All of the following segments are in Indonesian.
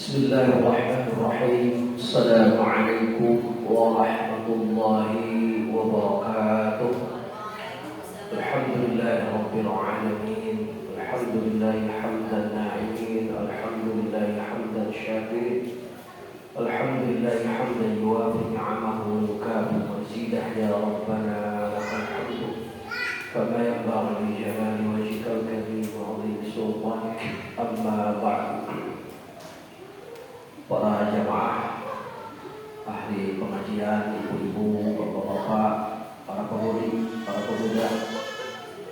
Bismillahirrahmanirrahim. Assalamualaikum warahmatullahi wabarakatuh. Alhamdulillahirabbil alamin. Alhamdulillahi hamdan na'imin. Alhamdulillahi hamdan syakirin. Alhamdulillahi hamdan yuwafi ni'amahu wa yukafi mazidah. Ya Rabbana lakal hamdu kama yanbaghi li jalali wajhikal karim wa 'azimi sultanik. Amma ba'du. Para jamaah ahli pengajian, ibu-ibu, bapak-bapak, para pemudi, para pemuda,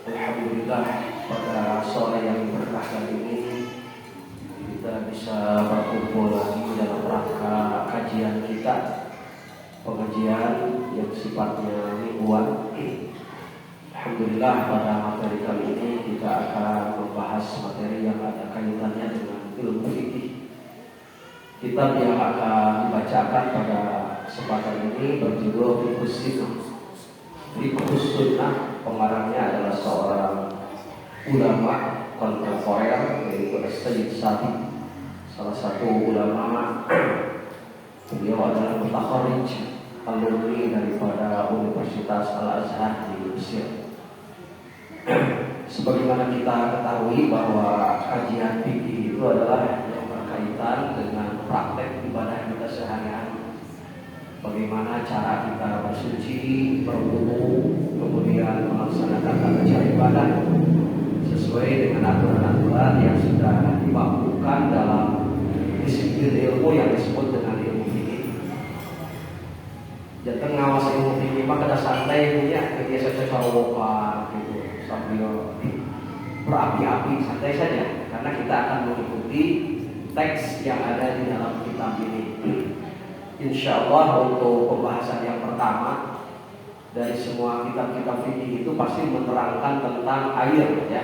alhamdulillah pada sore yang berkah kali ini kita bisa berkumpul lagi dalam rangka kajian kita, pengajian yang sifatnya mingguan. Alhamdulillah pada materi kali ini kita akan membahas materi yang ada kaitannya dengan ilmu fikih. Kitab yang akan dibacakan pada kesempatan ini berjudul Fiqhus Sunnah. Pengarangnya adalah seorang ulama kontemporer, yaitu Sayyid Sabiq, salah satu ulama. Beliau adalah mutakharrij, alumni daripada Universitas Al-Azhar di Mesir. Sebagaimana kita ketahui bahwa kajian fikih itu adalah yang berkaitan dengan praktek ibadah kita sehari-hari. Bagaimana cara kita bersuci, berwudu, kemudian melaksanakan tata cara ibadah sesuai dengan aturan-aturan yang sudah dibakukan dalam disiplin ilmu yang disebut dengan ilmu fikih. Jangan ngawas ilmu fikih mah kada santai punya, biasa cacarowokan gitu sambil berapi-api, santai saja karena kita akan mengikuti teks yang ada di dalam kitab ini. Insya Allah untuk pembahasan yang pertama dari semua kitab-kitab fikih itu pasti menerangkan tentang air, ya.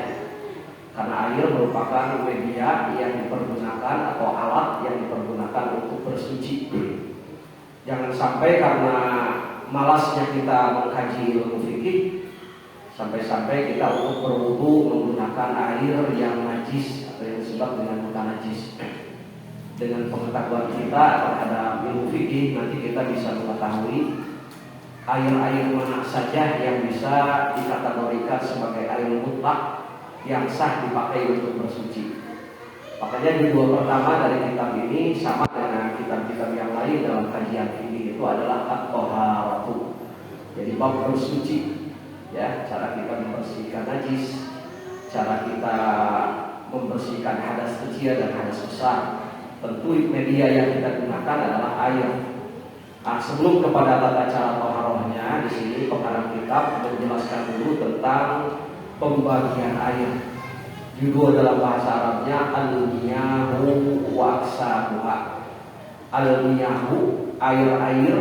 Karena air merupakan media yang dipergunakan atau alat yang dipergunakan untuk bersuci. Jangan sampai karena malasnya kita mengkaji ilmu fikih sampai-sampai kita untuk berwudu menggunakan air yang najis atau yang disebut dengan bukan najis. Dengan pengetahuan kita terhadap ilmu fikih, nanti kita bisa mengetahui air-air mana saja yang bisa dikategorikan sebagai air mutlak yang sah dipakai untuk bersuci. Makanya judul pertama dari kitab ini sama dengan kitab-kitab yang lain dalam kajian fikih itu adalah at-thaharatu. Jadi bab bersuci, ya, cara kita membersihkan najis, cara kita membersihkan hadas kecil dan hadas besar. Tentu media yang kita gunakan adalah air. Nah, sebelum kepada tata cara taharahnya, di sini pengarang kitab menjelaskan dulu tentang pembagian air. Judul dalam bahasa Arabnya al-miyahu wa aqsamuha. Al-miyahu, air-air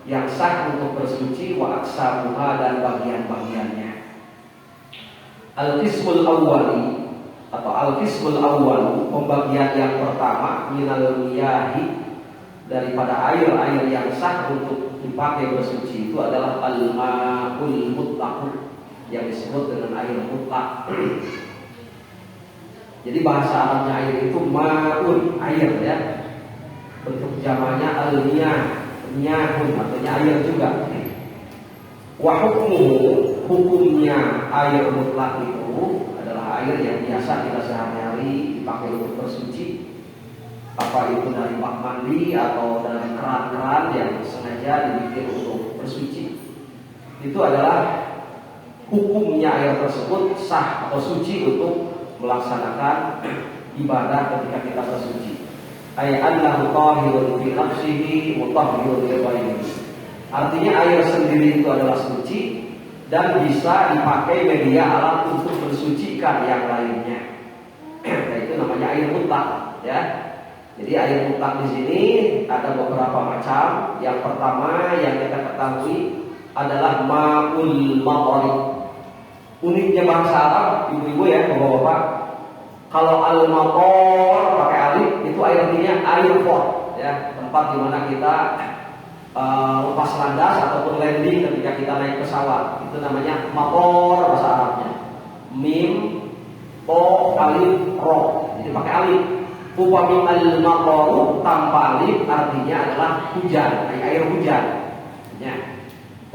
yang sah untuk bersuci, wa aqsamuha, dan bagian-bagiannya. Al-qismul awwali atau al-qismul awwal, pembagian yang pertama, minal miyahi, daripada air-air yang sah untuk dipakai bersuci itu adalah al-ma'ul mutlaq, yang disebut dengan air mutlak. Jadi bahasa Arabnya air itu ma'un, air, ya. Bentuk jamaknya al-miyah, miyahun, artinya air juga. Wa hukmuhu, hukumnya air mutlak itu adalah air yang biasa kita sehari-hari dipakai untuk bersuci, apa itu dari bak mandi atau dari keran-keran yang sengaja dibikin untuk bersuci. Itu adalah hukumnya air tersebut sah atau suci untuk melaksanakan ibadah ketika kita bersuci. Ay annahu tahirun fi nafsihi mutahhirun li ghairihi. Artinya air sendiri itu adalah suci dan bisa dipakai media alat untuk mensucikan yang lainnya. Nah, itu namanya air mutlak, ya. Jadi air mutlak di sini ada beberapa macam. Yang pertama yang kita ketahui adalah ma'ul maqari. Uniknya bahasa Arab, ibu-ibu ya, bapak-bapak, kalau al-maqar pakai alif itu artinya air pot, ya, tempat di mana kita lepas landas ataupun landing ketika kita naik pesawat. Itu namanya maqar bahasa Arabnya. Mim, po, alif, ro. Jadi pakai alif. Upami al-mataru tanpa alif artinya adalah hujan, air hujan. Ya.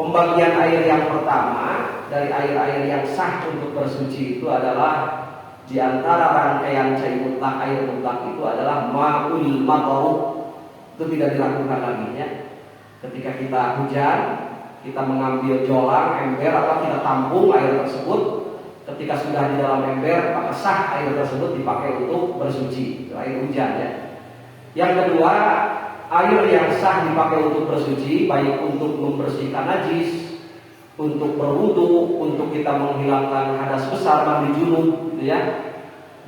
Pembagian air yang pertama dari air-air yang sah untuk bersuci itu adalah di antara rangkaian cai mutlak, air mutlak itu adalah ma'ul mataru. Itu tidak dilakukan lagi ya. Ketika kita hujan, kita mengambil jolang, ember atau kita tampung air tersebut. Ketika sudah di dalam ember, maka sah air tersebut dipakai untuk bersuci. Itu air hujan ya. Yang kedua, air yang sah dipakai untuk bersuci, baik untuk membersihkan najis, untuk berwudu, untuk kita menghilangkan hadas besar, mandi junub, gitu ya.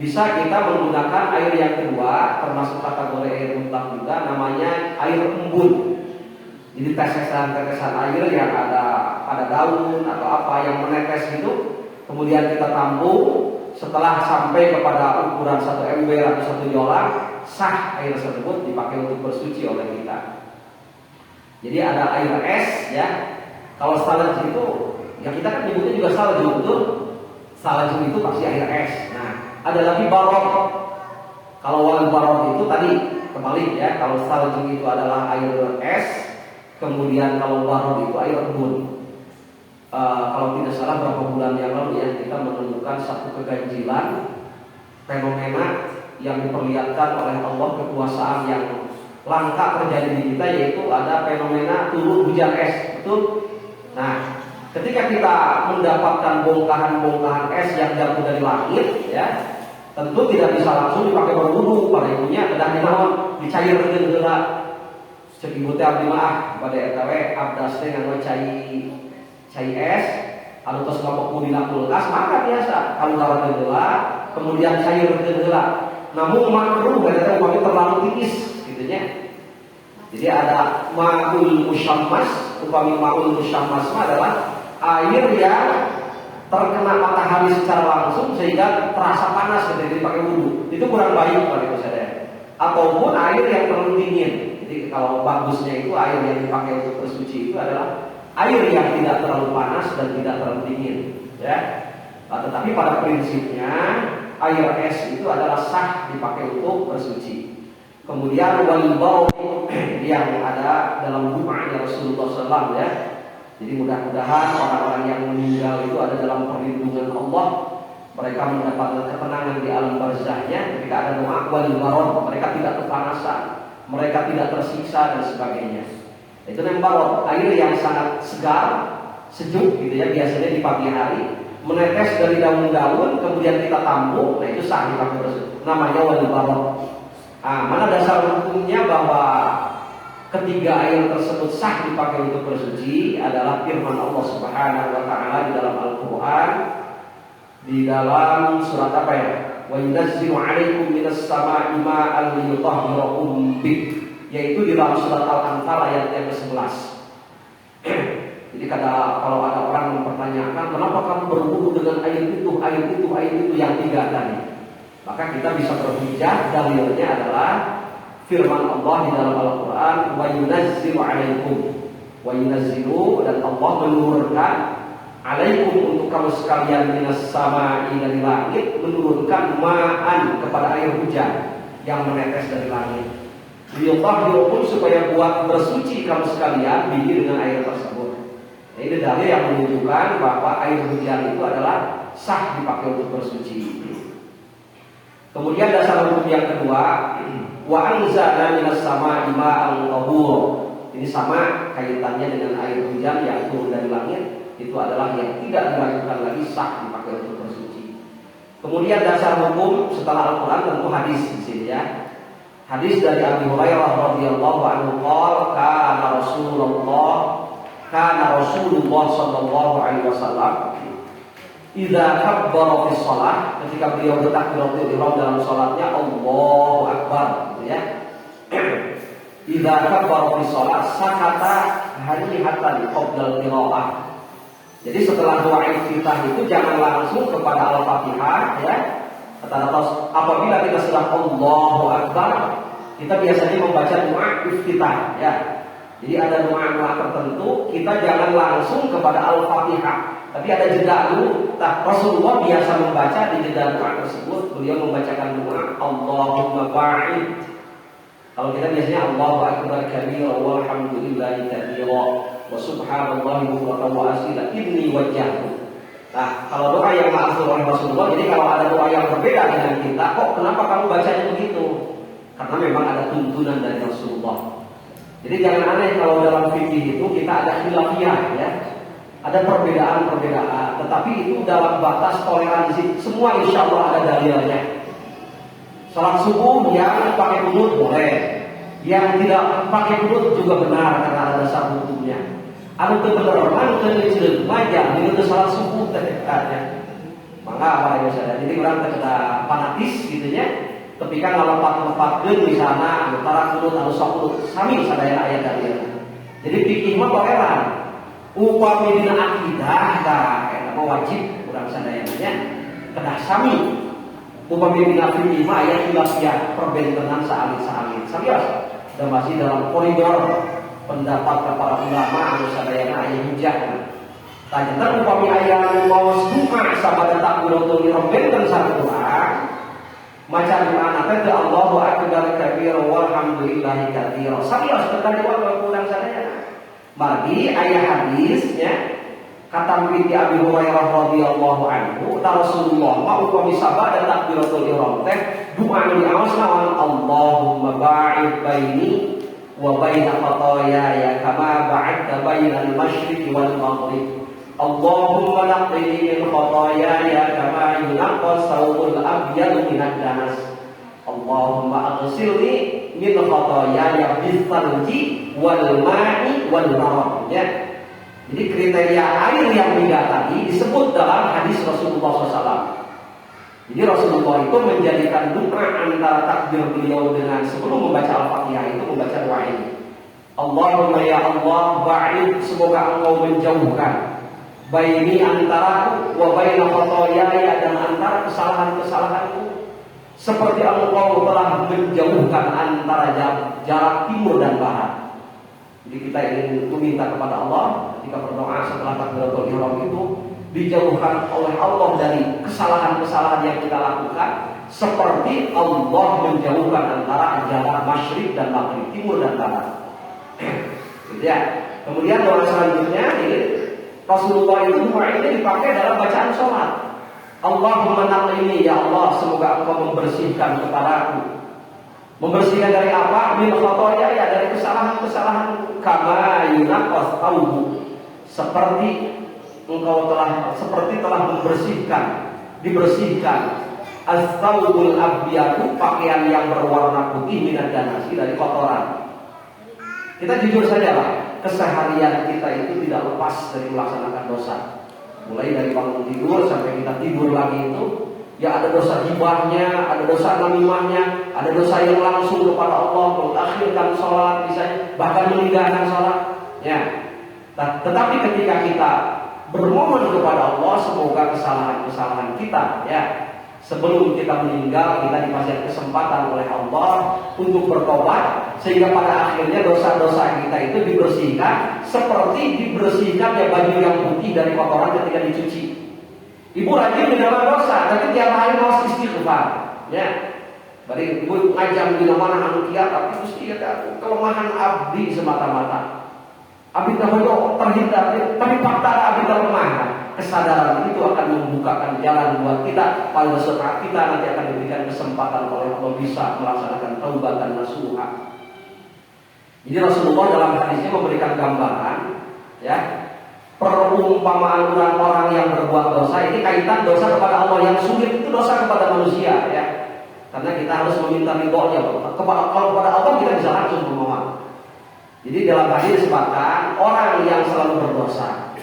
Bisa kita menggunakan air yang kedua, termasuk kategori air mutlak juga, namanya air embun. Jadi tetesan-tetesan air yang ada pada daun atau apa yang menetes gitu. Kemudian kita tampung, setelah sampai kepada ukuran satu ember atau satu jolang, sah air tersebut dipakai untuk bersuci oleh kita. Jadi ada air es ya. Kalau salju itu, ya kita kan nyebutnya juga salju, betul? Salju itu pasti air es. Nah, ada lagi barok. Kalau wal barok itu tadi kembali ya. Kalau salju itu adalah air es, kemudian kalau barok itu air embun. Kalau tidak salah beberapa bulan yang lalu ya, kita menemukan satu keganjilan fenomena yang diperlihatkan oleh Allah, kekuasaan yang langka terjadi di kita, yaitu ada fenomena turun hujan es, betul? Nah, ketika kita mendapatkan bongkahan-bongkahan es yang jatuh dari langit ya, tentu tidak bisa langsung dipakai berwudu, pada ibunya kedah dinaon dicairkeun heula. Cek ibu teh abdi mah pada RW abdas teh nganggo cai es, anu tos ngapok dina kulkas, maka biasa kalau lawan heula, kemudian cairkeun heula. Namun makruh eta upami terlalu tipis gitu nya. Jadi ada ma'ul musyammas, upami ma'ul musyammas adalah air yang terkena matahari secara langsung sehingga terasa panas ketika dipakai wudu. Itu kurang baik kalau itu sadar. Ataupun air yang terlalu dingin. Jadi kalau bagusnya itu air yang dipakai untuk bersuci itu adalah air yang tidak terlalu panas dan tidak terlalu dingin, ya. Tetapi pada prinsipnya air es itu adalah sah dipakai untuk bersuci. Kemudian wal yang ada dalam doanya Rasulullah SAW ya. Jadi mudah-mudahan orang-orang yang meninggal itu ada dalam perlindungan Allah. Mereka mendapatkan ketenangan di alam barzahnya ketika ada doa wal baron. Mereka tidak kepanasan, mereka tidak tersiksa dan sebagainya. Itu nampak air yang sangat segar, sejuk gitu ya, biasanya di pagi hari, menetes dari daun-daun, kemudian kita tampung, nah itu sah dipakai bersuci. Namanya wal baron. Mana dasar hukumnya bahwa ketiga air tersebut sah dipakai untuk bersuci adalah firman Allah Subhanahu wa taala di dalam Al-Qur'an, di dalam surat apa ya? Wa yunazzilu 'alaikum minas sama'i ma'an liyutahhirakum bih, yaitu di dalam surat Al-Anfal ayat yang ke-11. Jadi kalau ada orang mempertanyakan kenapa kamu berwudu dengan air itu yang tiga tadi, maka kita bisa berhujjah, dalilnya adalah firman Allah di dalam Al-Quran, wa yunazzilu 'alaikum, wa yunazzilu, dan Allah menurunkan alaikum untuk kamu sekalian minas sama'i, dari langit, menurunkan ma'an kepada air hujan yang menetes dari langit. Liyutahhirakum, supaya buat bersuci kamu sekalian bihi dengan air tersebut. Nah, ini dalil yang menunjukkan bahwa air hujan itu adalah sah dipakai untuk bersuci. Kemudian dasar hukum yang kedua, wa anzalna minas sama'i ma'an tahur. Ini sama kaitannya dengan air hujan yang turun dari langit, itu adalah yang tidak diragukan lagi sah dipakai untuk bersuci. Kemudian dasar hukum setelah Al-Quran tentu hadis di sini ya. Hadis dari Abi Hurairah radhiyallahu anhu qala kana Rasulullah sallallahu alaihi wasallam idza kabbara fi shalah, ketika beliau bertakbiratul ihram dalam salatnya, Allahu akbar gitu ya. Idza kabbara fi shalah sakata hanihatan qabla al-qiraah. Jadi setelah doa iftitah itu jangan langsung kepada Al-Fatihah ya. Kata Allah, apabila kita sudah Allahu akbar, kita biasanya membaca doa iftitah ya. Jadi ada doa-doa tertentu, kita jangan langsung kepada Al-Fatihah, tapi ada jeda dulu. Rasulullah biasa membaca di jeda doa tersebut, beliau membacakan doa Allahumma ba'id. Kalau kita biasanya Allahu akbar kabira walhamdulillahi katsira wa subhanallahi bukratan wa asila inni wajjahtu. Nah, kalau doa yang ma'thur oleh Rasulullah, jadi kalau ada doa yang berbeda dengan kita, kok kenapa kamu bacanya begitu? Karena memang ada tuntunan dari Rasulullah. Jadi jangan aneh kalau dalam fikih itu kita ada khilafiyah ya. Ada perbedaan-perbedaan, tetapi itu dalam batas toleransi. Semua insya Allah ada dalilnya. Salat subuh yang pakai kunut boleh, yang tidak pakai kunut juga benar karena ada dasar hukumnya. Anu teu bener mah teu ngeuceun maja di salat subuh teh katanya. Maka apa ya saudara? Jadi orang kita fanatis gitu ya. Ketika ngalepat-lepatkeun misalna antara kunut anu sok kunut sami sadaya aya dalilna. Jadi fikih mah toleran. Upami dina akidah tah eta mah wajib urang sadaya nya kedah sami. Upami dina fikih mah aya khilafiyah perbentengan saalit-saalit. Sabios dan masih dalam koridor pendapat para ulama anu sadayana aya hujah. Tanya ter upami aya anu maos duka sabada takbiratul ihram benten sakurang maca doana teh Allahu akbar kabira walhamdulillahi katsira. Sabios teh kurang sadayana. Margi aya hadisnya kata binti Abi Hurairah radhiyallahu anhu Rasulullah ma upami sabada takbiratul ihram teh doa anu diaosna Allahumma ba'id baini wa baina khataaya kama ba'adta bainal masyriqi wal maghrib. Allahumma naqqini min khataaya kama yunqqa thawbul abyad minad danas. Allahumma aghsilni min khataaya bis-salji wal ma'i wal barad. Ya. Jadi kriteria air yang tiga tadi disebut dalam hadis Rasulullah SAW. Jadi Rasulullah itu menjadikan doa antara takbir beliau dengan sebelum membaca Al-Fatihah itu membaca doa ini. Allahumma ya Allah ba'id, semoga engkau menjauhkan baini antaraku wa baina khataaya, dan antara kesalahan-kesalahanku seperti engkau telah menjauhkan antara jarak timur dan barat. Jadi kita ingin meminta kepada Allah ketika berdoa setelah takbiratul ihram itu dijauhkan oleh Allah dari kesalahan-kesalahan yang kita lakukan seperti Allah menjauhkan antara jarak masyriq dan maghrib, timur dan barat. Ya. Kemudian doa selanjutnya ini Rasulullah itu doa ini dipakai dalam bacaan sholat. Allahumma naqqini, ya Allah semoga engkau membersihkan kepadaku. Membersihkan dari apa? Min khataaya, ya dari kesalahan-kesalahan. Kama yunqas thawbu, seperti engkau telah membersihkan, dibersihkan as-thawbul abyadu, pakaian yang berwarna putih minad danasi, dari kotoran. Kita jujur saja lah, keseharian kita itu tidak lepas dari melaksanakan dosa. Mulai dari bangun tidur sampai kita tidur lagi itu ya ada dosa hibahnya, ada dosa namimahnya, ada dosa yang langsung kepada Allah, mengakhirkan sholat misalnya, bahkan meninggalkan sholat. Ya. Nah, tetapi ketika kita bermohon kepada Allah, semoga kesalahan-kesalahan kita, ya, sebelum kita meninggal kita dikasih kesempatan oleh Allah untuk bertobat, sehingga pada akhirnya dosa-dosa kita itu dibersihkan seperti dibersihkan ya baju yang putih dari kotoran ketika dicuci. Ibu rajin di dalam dosa, tapi tiap hari mau istighfar. Ya, bari ibu ngajam di mana anu kiat, tapi mesti ada kelemahan abdi semata-mata. Abdi tahoyo terhindar, tapi fakta abdi lemah. Kesadaran itu akan membukakan jalan buat kita. Pada saat kita nanti akan diberikan kesempatan oleh Allah bisa melaksanakan taubatan nasuha. Jadi Rasulullah dalam hadisnya memberikan gambaran, ya. Perumpamaan orang-orang yang berbuat dosa ini kaitan dosa kepada Allah, yang sulit itu dosa kepada manusia, ya. Karena kita harus meminta ridhonya. Kalau kepada Allah kita bisa langsung memohon. Jadi dalam hadis disebutkan orang yang selalu berdosa,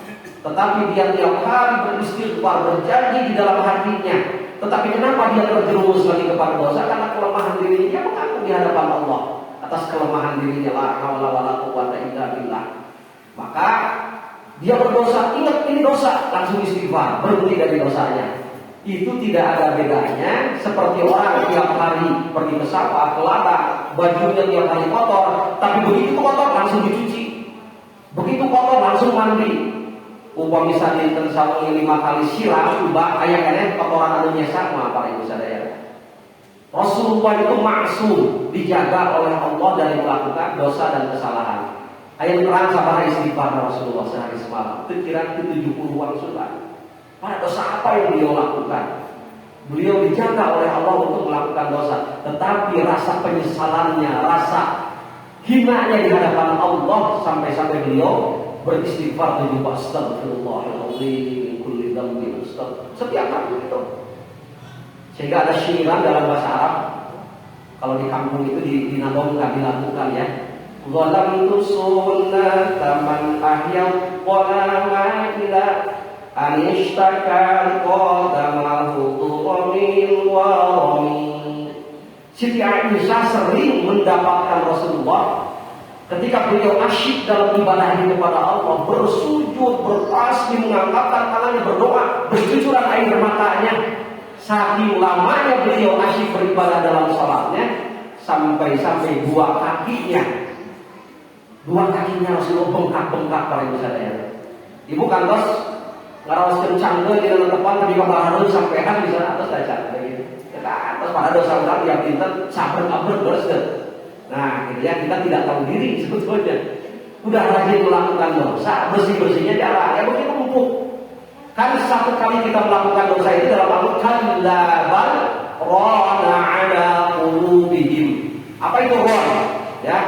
tetapi dia tiap hari beristighfar, berjanji di dalam hatinya, tetapi kenapa dia terjerumus lagi kepada dosa? Karena kelemahan dirinya, dia mengaku di hadapan Allah atas kelemahan dirinya, la haula wala quwwata illa billah. Maka dia berdosa, ingat ini dosa, langsung istighfar, berhenti dari dosanya. Itu tidak ada bedanya seperti orang tiap hari pergi ke sawah, ke ladang, bajunya tiap hari kotor, tapi begitu kotor langsung dicuci, begitu kotor langsung mandi. Upami misalnya sawangi 5 kali siram, ubah ayah-ayah kotoran anunya sama para ibu sadaya. Rasulullah itu maksum, dijaga oleh Allah dari melakukan dosa dan kesalahan. Ayat terang sama istighfar Rasulullah sehari semalam. Itu kira 70-an surat. Pada dosa apa yang beliau lakukan? Beliau dijaga oleh Allah untuk melakukan dosa, tetapi rasa penyesalannya, rasa hinanya di hadapan Allah sampai-sampai beliau beristighfar 7 kali, astagfirullahaladzim, kulli dzambin, setiap hari itu. Sehingga ada syairan dalam bahasa Arab, kalau di kampung itu dinadongkan, dilakukan ya. Zalamtu sunnata man ahya qala ila anishtaka qadamahu tuqamin wa rami. Siti Aisyah sering mendapatkan Rasulullah ketika beliau asyik dalam ibadah kepada Allah, bersujud, bertasbih, mengangkatkan tangannya, berdoa, bercucuran air matanya. Saking lamanya beliau asyik beribadah dalam salatnya, sampai-sampai dua kakinya Rasulullah bengkak-bengkak pada misalnya. Ibu kantos ngarawas kencang di dalam depan ketika baru sampean di sana atas dacat begitu. Ya atas pada dosa orang yang pintar sabar-sabar terus. Nah, kita tidak tahu diri sebetulnya. Udah rajin melakukan dosa, bersih-bersihnya jarang. Ya begitu mumpuk. Kan satu kali kita melakukan dosa itu dalam Al-Quran bal rana ala qulubihim. Apa itu ron? Ya.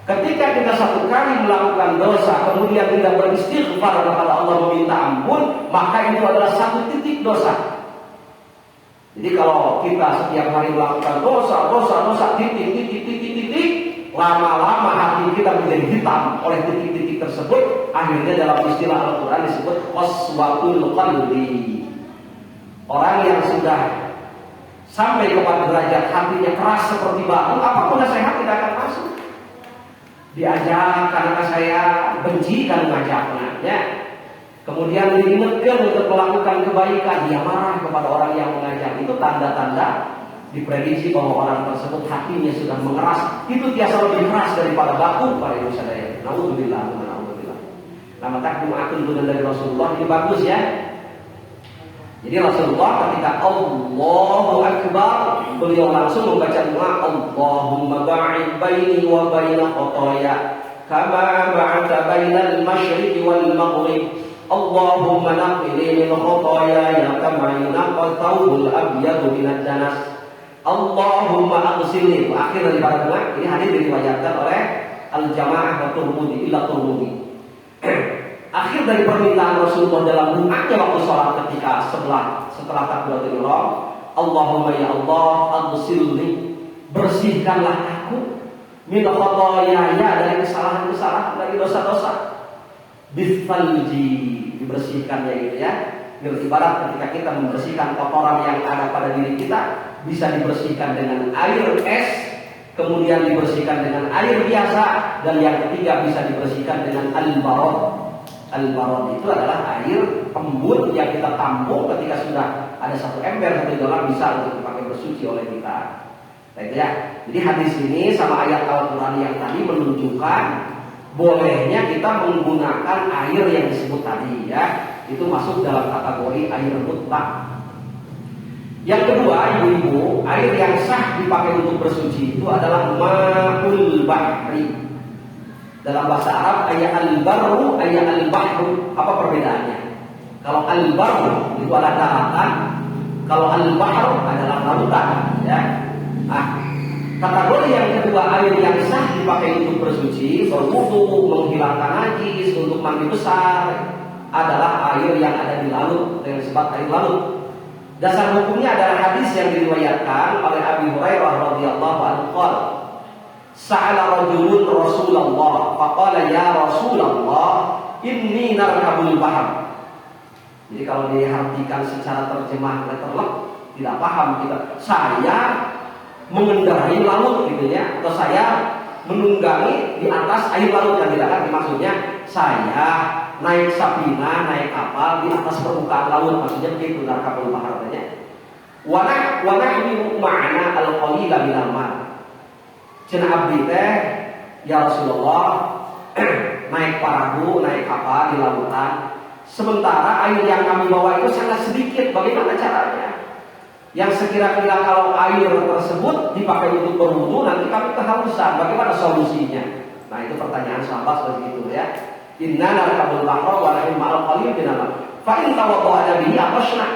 Ketika kita satu kali melakukan dosa kemudian tidak beristighfar kepada Allah meminta ampun, maka itu adalah satu titik dosa. Jadi kalau kita setiap hari melakukan dosa, titik, lama-lama hati kita menjadi hitam oleh titik-titik tersebut. Akhirnya dalam istilah Al-Quran disebut qaswatul qalbi. Orang yang sudah sampai kepada derajat hatinya keras seperti batu, apapun nasihat tidak akan masuk. Diajak karena saya benci dan mengajaknya, ya. Kemudian diingatkan untuk melakukan kebaikan, dia marah kepada orang yang mengajak. Itu tanda-tanda diprediksi bahwa orang tersebut hatinya sudah mengeras. Itu biasa lebih keras daripada batu pada Indonesia Raya. Nauzubillah. Nama takdim akun dari Rasulullah ini bagus ya. Jadi Rasulullah ketika Allahu Akbar, beliau langsung membaca doa, Allahumma ba'id baini wa baina khotoya kama ba'adta bainal masyriqi wal maghrib. Allahumma naqqini min khotoyaya kama yunqqa thawbul abyadu minad danas. Allahumma aghsilni. Akhir daripada doa ini hadis diriwayatkan oleh Al-Jamaah wa Turmudi ila Turmudi. Akhir dari permintaan Rasulullah dalam doanya waktu sholat ketika setelah takbiratul ihram, Allahumma ya Allah aghsilni, bersihkanlah aku min khotoyaya, dari kesalahan-kesalahan, dari dosa-dosa. Bisalji, dibersihkannya itu ya. Ibarat ketika kita membersihkan kotoran yang ada pada diri kita, bisa dibersihkan dengan air es, kemudian dibersihkan dengan air biasa, dan yang ketiga bisa dibersihkan dengan al-barad. Al-barad itu adalah air embun yang kita tampung ketika sudah ada 1 ember, 1 dolar bisa untuk dipakai bersuci oleh kita. Baik ya. Jadi hadis ini sama ayat Al-Quran yang tadi menunjukkan bolehnya kita menggunakan air yang disebut tadi ya. Itu masuk dalam kategori air mutlak. Yang kedua, ibu-ibu, air yang sah dipakai untuk bersuci itu adalah ma'ul bahri. Dalam bahasa Arab ayat al-barru, ayat al-bahru. Apa perbedaannya? Kalau al-barru itu adalah daratan, kalau al-bahru adalah lautan ya. Nah, kategori yang kedua, air yang sah dipakai untuk bersuci, berwudu, menghilangkan najis, untuk mandi besar, adalah air yang ada di laut, yang disebut air laut. Dasar hukumnya adalah hadis yang diriwayatkan oleh Abi Hurairah radhiyallahu anhu qala sa'ala rajulun Rasulullah faqala ya Rasulullah inni narkabul bahr. Jadi kalau diartikan secara terjemah letterlek tidak paham kita. Saya mengendarai laut gitu ya, atau saya menunggangi di atas air laut, kan tidak kan maksudnya saya naik sapina, naik kapal di atas permukaan laut, maksudnya begitu narkabul bahr artinya. Wa nahnu ma'ana al-qalila minal ma'. Cenah abdi teh ya Rasulullah naik perahu, naik kapal di lautan, sementara air yang kami bawa itu sangat sedikit. Bagaimana caranya? Yang sekira-kira kalau air tersebut dipakai untuk berwudu nanti kami kehausan, bagaimana solusinya? Nah itu pertanyaan sahabat seperti itu ya. Inna narkabul bahra wa nahnu ma'al qalil binama. Fa in tawadda'a bihi aqashna.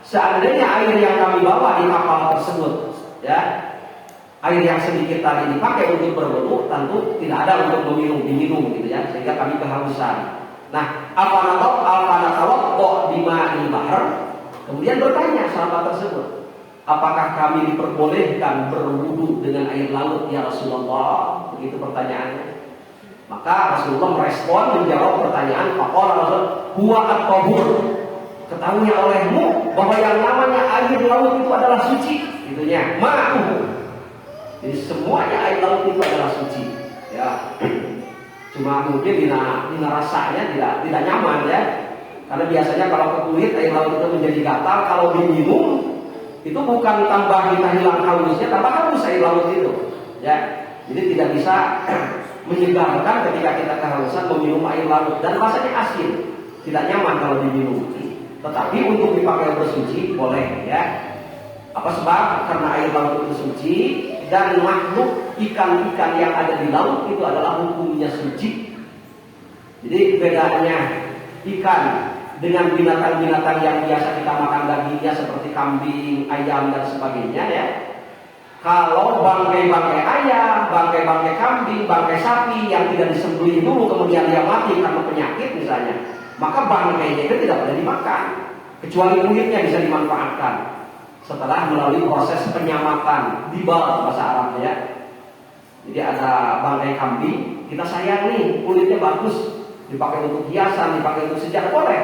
Seandainya air yang kami bawa di kapal tersebut ya, air yang sedikit tadi dipakai untuk berwudu, tentu tidak ada untuk diminum gitu ya, sehingga kami kehausan. Nah, apa tawadda bima'il bahr? Kemudian bertanya sahabat tersebut, apakah kami diperbolehkan berwudu dengan air laut ya Rasulullah? Begitu pertanyaannya. Maka Rasulullah merespon, menjawab pertanyaan, faqala Rasul, huwa at-tahur. Ketahui olehmu bahwa yang namanya air laut itu adalah suci, gitunya. Ma'uhu. Jadi semuanya air laut itu adalah suci. Ya. Cuma mungkin dina rasanya tidak nyaman ya. Karena biasanya kalau ke kulit air laut itu menjadi gatal, kalau diminum itu bukan tambah kita hilang hausnya, tambah haus air laut itu. Ya. Jadi tidak bisa menyegarkan ketika kita kehausan meminum air laut, dan rasanya asin, tidak nyaman kalau diminum. Tetapi untuk dipakai bersuci boleh ya. Apa sebab? Karena air laut itu suci, dan makhluk ikan-ikan yang ada di laut itu adalah hukumnya suci. Jadi bedanya ikan dengan binatang-binatang yang biasa kita makan dagingnya seperti kambing, ayam dan sebagainya ya. Kalau bangkai-bangkai ayam, bangkai-bangkai kambing, bangkai sapi yang tidak disembelih dulu kemudian dia mati karena penyakit misalnya, maka bangkainya itu tidak boleh dimakan, kecuali kulitnya bisa dimanfaatkan setelah melalui proses penyamakan, dibal bahasa Arabnya ya. Jadi ada bangkai kambing, kita sayang nih kulitnya bagus, dipakai untuk hiasan, dipakai untuk sejarah, boleh.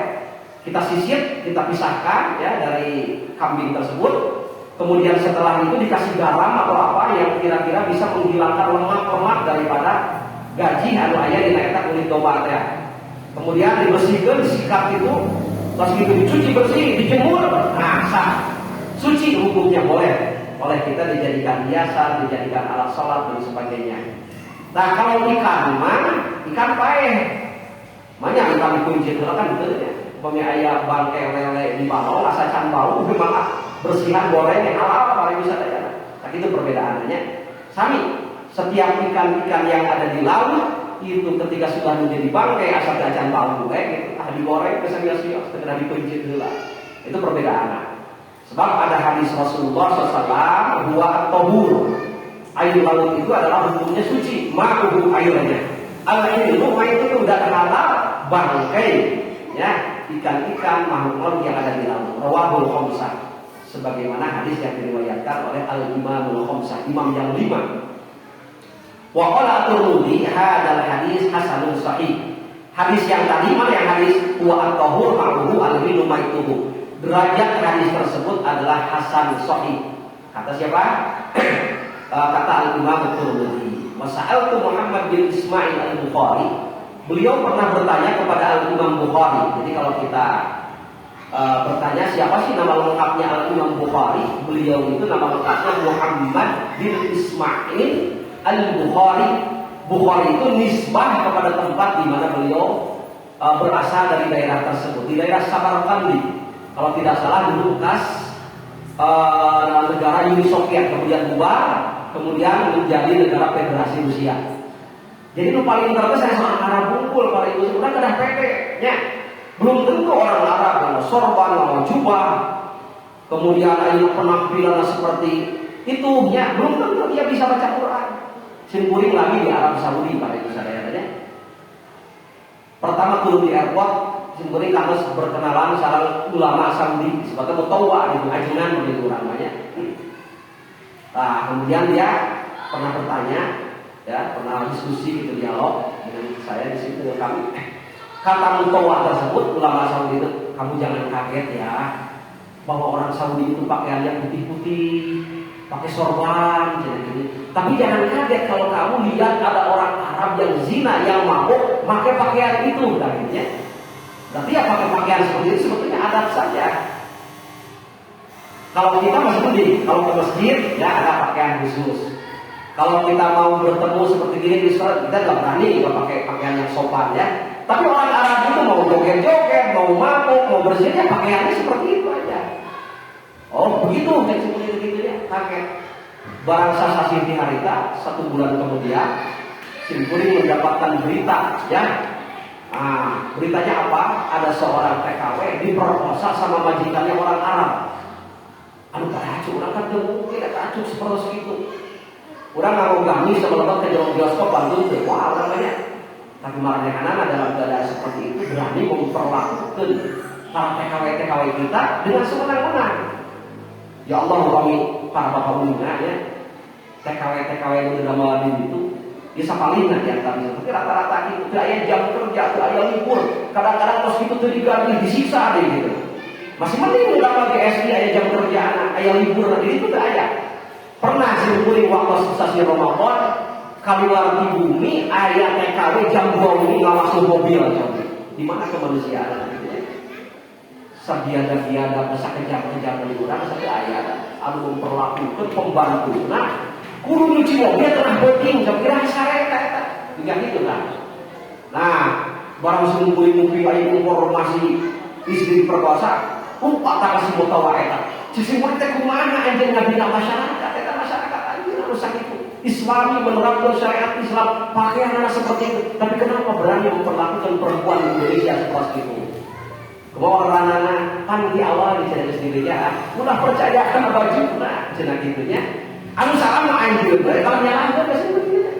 Kita sisir, kita pisahkan ya dari kambing tersebut. Kemudian setelah itu dikasih garam atau apa yang kira-kira bisa menghilangkan lemak-lemak daripada gaji anu aya dina eta kulit domba teh. Kemudian dibersihkan, disikat itu, terus itu dicuci bersih, dijemur, nah sah. Suci hukumnya boleh kita dijadikan hiasan, dijadikan alat sholat dan sebagainya. Nah kalau ikan ikan paeh, banyak ikan dikunci kan gitu ya. Pemia ayam bangkai lele di bawah, rasa can bau, memang bersihan goreng yang halal paling bisa ya. Nah itu perbedaannya. Sami, setiap ikan-ikan yang ada di laut itu ketika sudah menjadi bangkai asal can bau gitu, digoreng kesana-sini, segera dikunci dulu lah. Itu perbedaannya. Sebab ada hadis Rasulullah SAW, huwa at-tahur. Air laut itu adalah hukumnya suci, ma'uhu airnya. Al-ilmu itu udah halal bangkai ya. Ikan-ikan makhluk yang ada di laut. Rawahul khamsah. Sebagaimana hadis yang diriwayatkan oleh al-imamul khamsah, imam yang 5. Wa qala at-Tirmidzi hadzal hadis hasanun sahih. Hadis yang tadi mana yang hadis wa at-tahur ma'ruhu al-ilmu maituhu. Derajat hadis tersebut adalah hasan sahih. Kata siapa? Kata al-imam at-Tirmidzi. Wa sa'altu Muhammad bin Ismail al-Bukhari. Beliau pernah bertanya kepada Al-Imam Bukhari. Jadi kalau kita bertanya siapa sih nama lengkapnya Al-Imam Bukhari, beliau itu nama lengkapnya Muhammad bin Ismail Al-Bukhari. Bukhari itu nisbah kepada tempat di mana beliau berasal dari daerah tersebut, di daerah Samarkand. Kalau tidak salah dulu bekas negara Uni Soviet, kemudian bubar, kemudian menjadi negara Federasi Rusia. Jadi itu paling terkenal saya seorang Arab kumpul pada itu sudah kena pendeknya. Belum tentu orang Arab yang sorban, yang jubah, kemudian ayo penampilan seperti itu ya, belum tentu dia bisa baca Quran. Simpuling lagi di Arab Saudi pada itu saya. Pertama turun di airport, simpuling harus berkenalan salah ulama Saudi sebagai mutawa di ajunan begitu namanya. Nah kemudian dia pernah bertanya. Ya, pernah diskusi gitu dialog dengan saya di situ kami. Kata mutawa tersebut ulama Saudi itu, kamu jangan kaget ya bahwa orang Saudi itu pakaiannya putih-putih, pakai sorban, jadi. Tapi jangan kaget kalau kamu lihat ada orang Arab yang zina, yang mabuk, pakai pakaian itu, katanya. Tapi ya pakai pakaian seperti itu sebetulnya adat saja. Kalau kita masih kalau ke masjid ya ada pakaian khusus. Kalau kita mau bertemu seperti ini di sholat, kita nggak berani nggak pakai pakaian yang sopan ya. Tapi orang Arab itu mau joget-joget, mau mabuk, mau bersih, ya pakaiannya seperti itu aja. Oh begitu, seperti begitu ya, kaget. Barang sasa Siti Harita 1 bulan kemudian, Simkuring mendapatkan berita, ya. Nah, beritanya apa? Ada seorang TKW diperkosa sama majikannya orang Arab. Anu karacu, orang kan mungkin karacu seperti itu. Orang nggak gamis sama lebat ke jalan bioskop Bandung, wah orang banyak. Tapi marahnya dalam keadaan seperti itu berani memperlakukan para TKW kita dengan sewenang-wenang. Ya Allah, kami para bapak muda ya, TKW yang udah malam itu bisa paling di antaranya. Tapi rata-rata itu gaya jam kerja, gaya libur, kadang-kadang pos itu diganti, disiksa deh gitu. Masih mending udah pakai SD ayah jam kerja anak, ayah libur nanti itu gak ada. Pernah Simkuring waktu stasiun Ramadan keluar di bumi ayah TKW jam 2 ini ngawasi mobil coba. Di mana kemanusiaan gitu ya? Sebiada-biada bisa kejam-kejam liburan sampai ayah anu memperlakukan pembantu. Nah, kudu nyuci mobil tengah booking, saya kira sareta eta. Juga gitu kan. Nah, barang Simkuring ayah informasi istri perkosa, tak kasih mau tahu eta. Simkuring teh kumaha anjeun ngabina masyarakat, eta masyarakat anjeun rusak itu. Islami menerapkan syariat Islam pakaiannya seperti itu, tapi kenapa berani memperlakukan perempuan di Indonesia seperti itu? Bahwa orang-orang kan di awal di channel sendirinya, udah percaya sama baju, nah jenah gitunya. Anu salah mah anjir, kalau nyalahkan pasti begitu.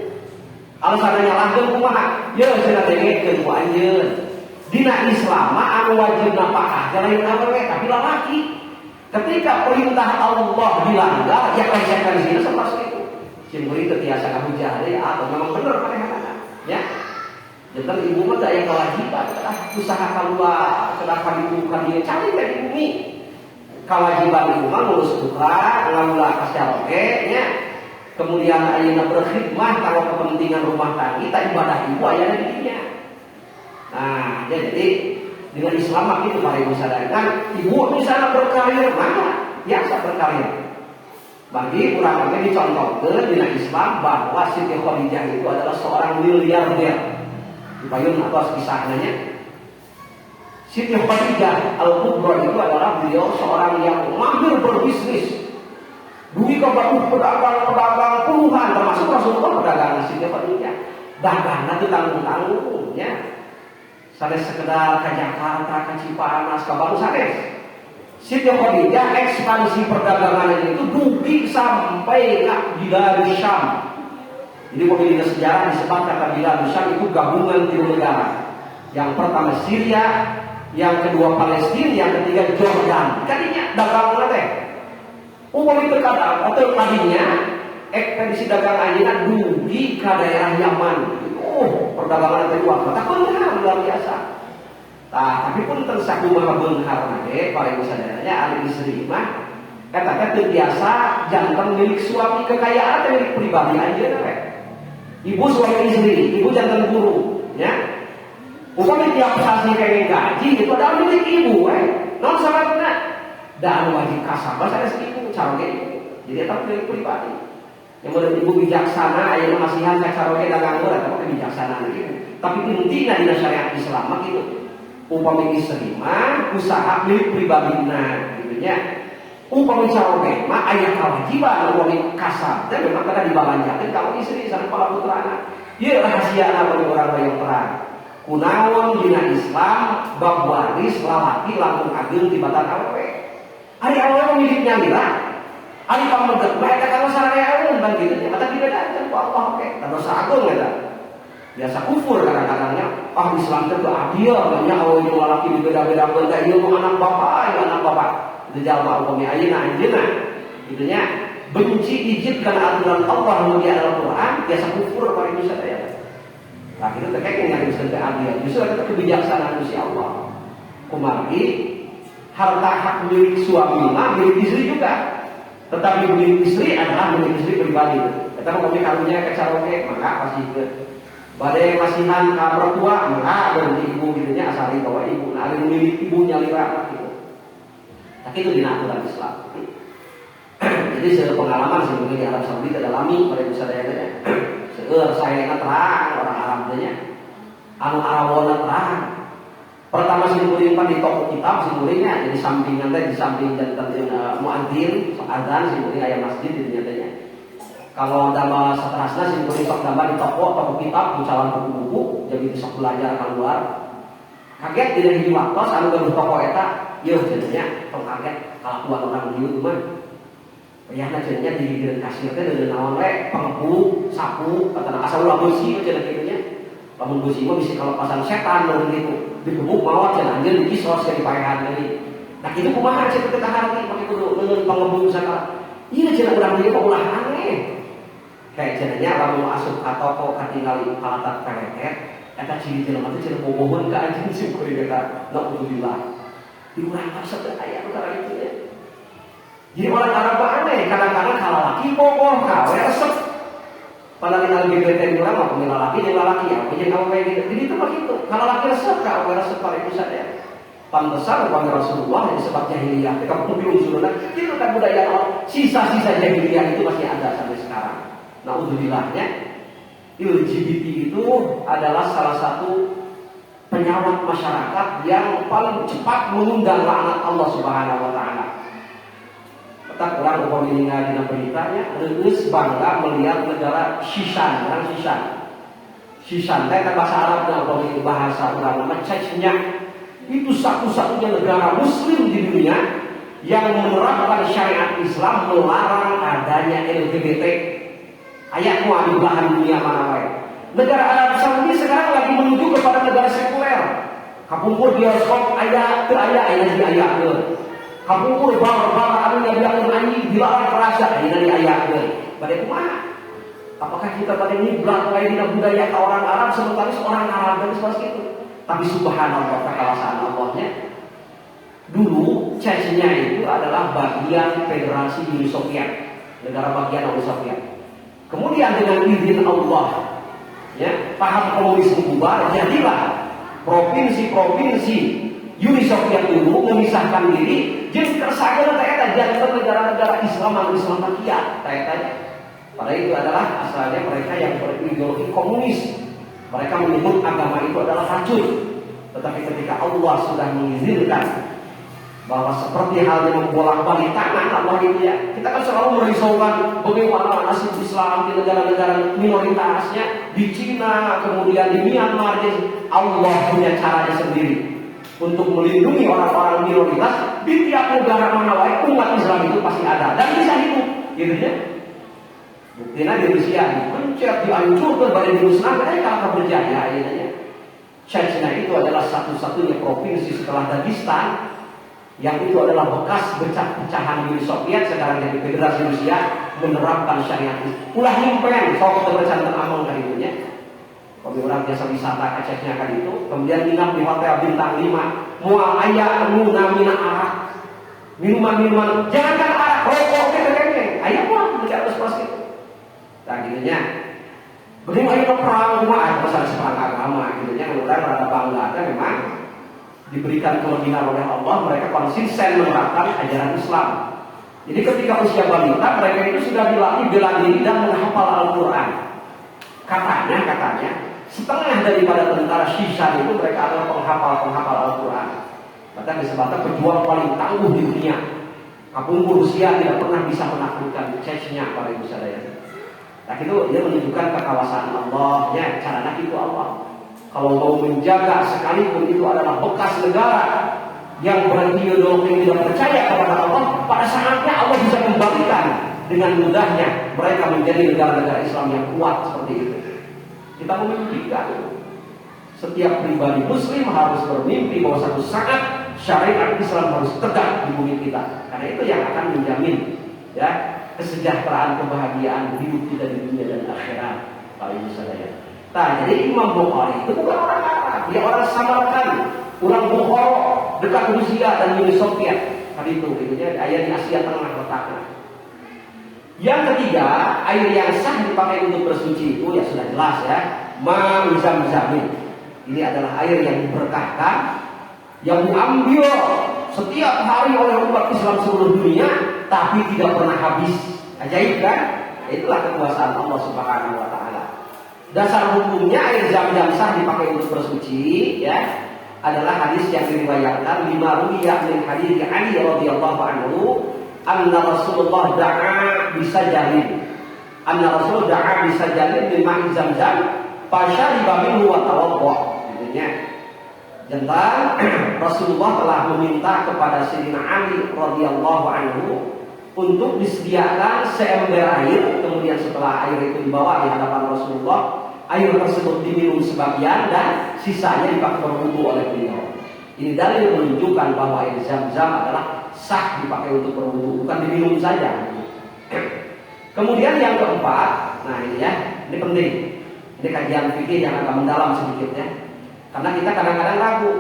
Kalau sana nyalahkan kumaha, ya jenah dengekeun ku anjeun. Dina Islam mah anu wajib napakah, lain awewe tapi laki. Ketika perintah Allah dilanggar, ya konsekuensinya seperti itu. Simkuring itu biasa kamu jahil atau memang benar kadang-kadang ya. Jadi ibu mah yang kewajiban usaha keluar sedangkan ibu kan dia cari dari bumi. Kewajiban ibu mah ngurus buka, ngaula kasyaroke nya. Kemudian ayeuna berkhidmah kalau kepentingan rumah tangga, kita ibadah ibu aya di dinya. Nah, jadi dengan Islam itu para ibu sadarkan, ibu misalnya berkarir mana? Biasa berkarir. Bagi kurang lebih dicontohkan di Islam bahwa Siti Khadijah itu adalah seorang miliarder. Dipayun atas kisahnya. Siti Khadijah Al-Kubra itu adalah beliau seorang yang mahir berbisnis. Dulu kepada pedagang puluhan, termasuk Rasulullah pedagang Siti Khadijah. Dagangan itu tanggung-tanggungnya. Sanes sekedar ke Jakarta, ke Cipanas, ke Bandung sanes. Siti Khadijah ekspansi perdagangannya itu dugi sampai ke Bilad Syam. Jadi pemilik sejarah disebut kata Bilad Syam itu gabungan 3 negara. Yang pertama Syria, yang kedua Palestina, yang ketiga Jordan. Tadinya dagang teh. Umum itu kata atau tadinya ekspedisi dagang anjina dugi ke daerah Yaman. Perdagangan itu luar biasa. Nah, tapi pun tersaku maha benghar nade para ibu saudaranya ahli istri mah kata biasa jantan milik suami kekayaan milik pribadi aja nade. Ibu suami istri, ibu jantan guru, ya. Upami tiap sasi pengen gaji itu adalah milik ibu, non syaratnya dan wajib kasabah saya ibu caroge ibu. Jadi itu milik pribadi. Yang menurut ibu bijaksana, ayah masihan caroge dagang murah, tapi bijaksana ibu. Tapi intinya di syariat Islam mah gitu. Upami istri mah usaha milik pribadina gitunya. Upami caroge mah aya kewajiban upami kasar dan memang kada dibalanjakeun ka istri sareng para putrana. Ieu rahasiana bagi orang yang terang. Kunaon dina Islam bab waris lalaki langkung ageng tibatan awewe. Ari awewe miliknya mira. Ari pameget bae ka kalau sareaeun ban kitu nya mata dibedakeun ku Allah oke. Dosa agung eta. Biasa kufur kadang-kadangnya Islam itu adil banyak awalnya lelaki dibeda-bedakan dari ilmu anak bapak itu jalma ukami ayeuna anjeunna itunya benci ijibkan aturan Allah melalui Al-Quran biasa kufur para manusia ya. Nah itu terkait dengan Islam adil justru itu kebijaksanaan manusia Allah kumari harta hak milik suami milik istri juga tetapi milik istri adalah milik istri pribadi kita mau karunya kecaroke maka pasti ke badai masihan ka mertua maka berhenti ibu gitunya asali bahwa ibu nah ada milik ibunya lira gitu. Tapi itu dina aturan Islam. Jadi saya pengalaman sebelumnya di Arab Saudi teralami pada ibu saya saya terang orang Arabnya anu Arabona terang Pertama simkuring pan di toko kitab simkuringnya jadi sampingan teh di samping dan muadzin adzan simkuring aya masjid di nyatanya. Kalau dalam seterusnya simkuring sok gambar di toko kitab bucalan buku-buku jadi bisa belajar keluar. Kaget tidak di waktu anu gaduh toko eta ieu cenanya tong kaget kalakuan orang dieu mah. Bayarna cenanya di kasir teh deuleu naon we pengebu sapu kata asal ulah bersih cenah kitu nya. Lamun bersih mah bisa kalau pasang setan lamun gitu. Digebuk mawat cenah anjeun dikisos ka dipaehan deui. Nah kitu kumaha cenah teh kaharti make kudu leungeun pengebuk sakala. Ieu cenah urang dieu ulah aneh. Kayak cenanya lamun asup ka toko katingali palatak peleket eta ciri jelema teh cenah bobohon ka anjeun simkuring eta naudzubillah. Di urang maksud aya anu kana kitu ya. Jadi orang Arab aneh, kadang-kadang kalau laki bohong, kau resep. Padahal kita lebih bete di orang, mau laki dia laki ya, punya kamu kayak gitu. Jadi itu begitu. Kalau laki resep, kau resep pada itu saja. Pantesan kepada Rasulullah yang disebut jahiliyah. Kamu belum sudah, itu kan budaya orang. Sisa-sisa jahiliyah itu masih ada sampai sekarang. Nah, udzullahnya, LGBT itu adalah salah satu penyawat masyarakat yang paling cepat mengundang laknat Allah Subhanahu Wa Taala. Tak orang umpamanya di beritanya, reus bangga melihat negara Shishan, orang Shishan. Shishan, kan bahasa Arabnya umpamanya bahasa orang nama Chechnya. Itu satu-satunya negara Muslim di dunia yang menerapkan syariat Islam melarang adanya LGBT. Ayat di belahan dunia mana wae. Negara Arab Saudi sekarang lagi menuju kepada negara sekuler. Kapungkur bioskop ayat ke ayat di ayat ke. Kapungkur bal anu yang anjing dilarang perasa ini dari ayat deui. Bade kumaha? Apakah kita pada nyiblat wae dina budaya ka orang Arab sementara orang Arab dan seperti itu. Tapi subhanallah kekawasan Allahnya. Dulu Chechnya itu adalah bagian Federasi Uni Soviet, negara bagian Uni Soviet. Kemudian dengan izin Allah, ya, paham komunisme bubar, jadilah provinsi-provinsi Uni Soviet dulu memisahkan diri, jadi kersagana eta jadi negara-negara Islam atau Islam rakyat, tanya. Pada itu adalah asalnya mereka yang berideologi komunis. Mereka menyebut agama itu adalah racun. Tetapi ketika Allah sudah mengizinkan bahwa seperti halnya membolak-balik tangan Allah itu ya, kita kan selalu merisaukan bagaimana nasib Islam di negara-negara minoritasnya, di Cina, kemudian di Myanmar. Allah punya caranya sendiri untuk melindungi orang-orang minoritas di tiap negara mana wae umat Islam itu pasti ada dan bisa hidup, gitu ya. Buktinya di Rusia dipencet, dihancurkan, badan dimusnahkan, kalau berjaya, ya. Chechnya itu adalah satu-satunya provinsi setelah Dagestan yang itu adalah bekas pecahan Uni Soviet sekarang jadi Federasi Rusia menerapkan syariat. Ulah nyimpen, sok kebersihan amal kali itu ya. Kalau orang biasa wisata ke Chechnya kan itu, kemudian nginap di hotel bintang 5, mual aya anu namina arak, minuman-minuman, jangankan arak, rokok kayaknya, aya mual tidak harus seperti itu. Nah gitunya, bening ayo perang rumah, masalah perang agama, gitunya, orang rada bangga, kan memang diberikan kelebihan oleh Allah, mereka konsisten menerapkan ajaran Islam. Jadi ketika usia balita, mereka itu sudah dilatih bela diri dan menghafal Al-Quran. Katanya, setengah daripada tentara Shishan itu mereka adalah penghafal Al-Quran. Bahkan disebutkan pejuang paling tangguh di dunia. Kapungkur Rusia tidak pernah bisa menaklukkan Chechnya pada ibu sadaya. Nah itu dia menunjukkan kekawasan Allah, ya caranya itu Allah. Kalau mau menjaga sekalipun itu adalah bekas negara yang berideologi tidak percaya kepada Allah, pada saatnya Allah bisa kembalikan dengan mudahnya mereka menjadi negara-negara Islam yang kuat seperti itu. Kita memimpikan setiap pribadi Muslim harus bermimpi bahwa satu saat syariat Islam harus tegak di bumi kita, karena itu yang akan menjamin ya kesejahteraan, kebahagiaan hidup kita di dunia dan akhirat. Kalau itu saya. Nah, jadi Imam Bukhari itu bukan orang Arab, dia orang Samarkand, orang Bukhara dekat Rusia dan Uni Soviet. Tadi itu, itunya ayat di Asia Tengah letaknya. Yang ketiga, air yang sah dipakai untuk bersuci itu ya sudah jelas ya, ma'u Zamzam. Ini adalah air yang diberkahkan, yang diambil setiap hari oleh umat Islam seluruh dunia, tapi tidak pernah habis. Ajaib kan? Itulah kekuasaan Allah Subhanahu Wa Taala. Dasar hukumnya air Zam-Zam sah dipakai untuk bersuci, ya. adalah hadis yang diriwayatkan lima ruwiya min hadis Ali radhiyallahu anhu anna Rasulullah da'a bisajalin. Anna Rasul da'a bisajalin min ma'i Zamzam fasyariba minhu wa tawadda. Intinya tentang Rasulullah telah meminta kepada Sayyidina Ali radhiyallahu anhu untuk disediakan seember air, kemudian setelah air itu dibawa di hadapan Rasulullah, air tersebut diminum sebagian dan sisanya dipakai berwudu oleh beliau. Ini dalil menunjukkan bahwa air Zam-Zam adalah sah dipakai untuk berwudu, bukan diminum saja. Kemudian yang keempat, nah ini ya, ini penting. Ini kajian fikih yang agak mendalam sedikit ya. Karena kita kadang-kadang ragu.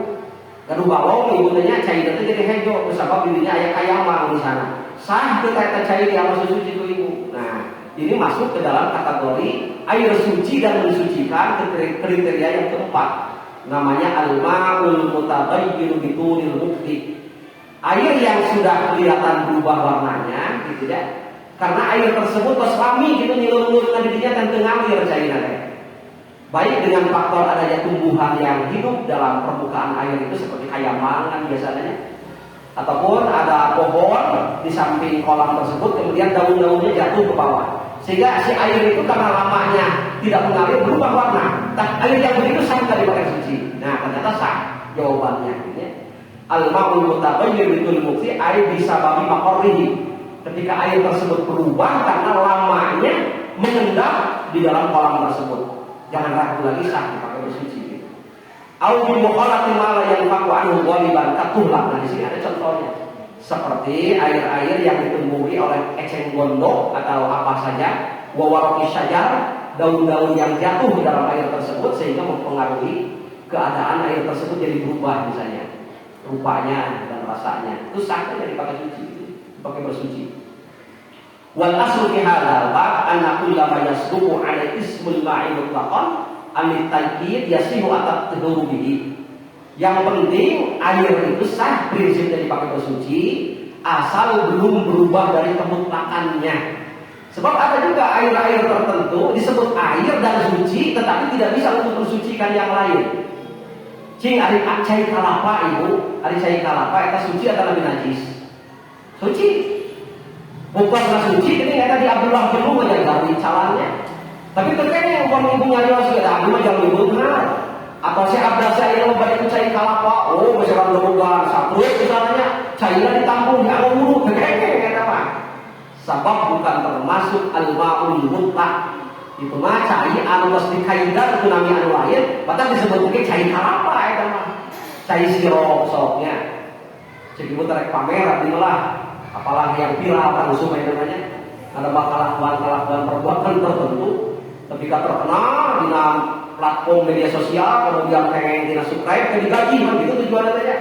Gaduh bawang ibunya cair itu jadi hejo, bersama bibirnya ayah kayamang di sana. Sah itu kata cair di awas suci itu ibu. Nah, ini masuk ke dalam kategori air suci dan mensucikan kriteria yang keempat. Namanya al-ma'ul mutabayyinu bitunil mukti. Air yang sudah kelihatan berubah warnanya, gitu ya. Karena air tersebut keselami gitu nyelur-nyelur dengan dirinya dan tengalir cairannya. Baik dengan faktor adanya tumbuhan yang hidup dalam permukaan air itu seperti kayamang kan biasanya, ataupun ada pohon di samping kolam tersebut kemudian daun-daunnya jatuh ke bawah sehingga si air itu karena lamanya tidak mengalir berubah warna. Nah, air yang begitu sah dari pakai suci. Nah, ternyata sah jawabannya. Al-ma'ul mutabayyir bitul mukti air bisa bagi makorrihi. Ketika air tersebut berubah karena lamanya mengendap di dalam kolam tersebut. Jangan ragu lagi sah dipakai bersuci. Au bi mukhalati ma la yanfa'u anhu ghaliban katulah. Nah, di sini ada contohnya. Seperti air-air yang ditumbuhi oleh eceng gondok atau apa saja, wa waraqi syajar, daun-daun yang jatuh di dalam air tersebut sehingga mempengaruhi keadaan air tersebut jadi berubah misalnya rupanya dan rasanya. Itu sah jadi dipakai suci, dipakai bersuci. Wal aslu fi hadzal bab anna kullama yasduqu 'ala ismil ma'i mutlaqan an-tayyib yasihu at-tahuru bihi. Yang penting air itu sah prinsipnya dipakai bersuci asal belum berubah dari kemutlakannya. Sebab ada juga air-air tertentu disebut air dan suci tetapi tidak bisa untuk mensucikan yang lain. Cing ari cai kalapa ibu, ari cai kalapa itu suci atau lebih najis? Suci. Bukan suci, ini kata di Abdullah bin Umar yang gawi calannya. Tapi terkadang umpama ibu nyarios ke Abdullah jangan ibu benar. Atau si Abdul saya yang membaca cai kalapa, oh masih orang berubah satu misalnya cairan ditampung di awal mulu, kekeke kata apa? Sebab bukan termasuk al-ma'ul mutlaq. Itu mah cai anu geus dikaidar ku nami anu lain, bahkan disebut mungkin cai kalapa eta mah. Cai sirup soknya. Cek ibu terek pamer abdi lah. Apalagi yang viral kan supaya namanya ada bakalan perbuatan tertentu ketika terkenal di platform media sosial kemudian pengen tidak subscribe ke digaji kan gitu tujuannya saja.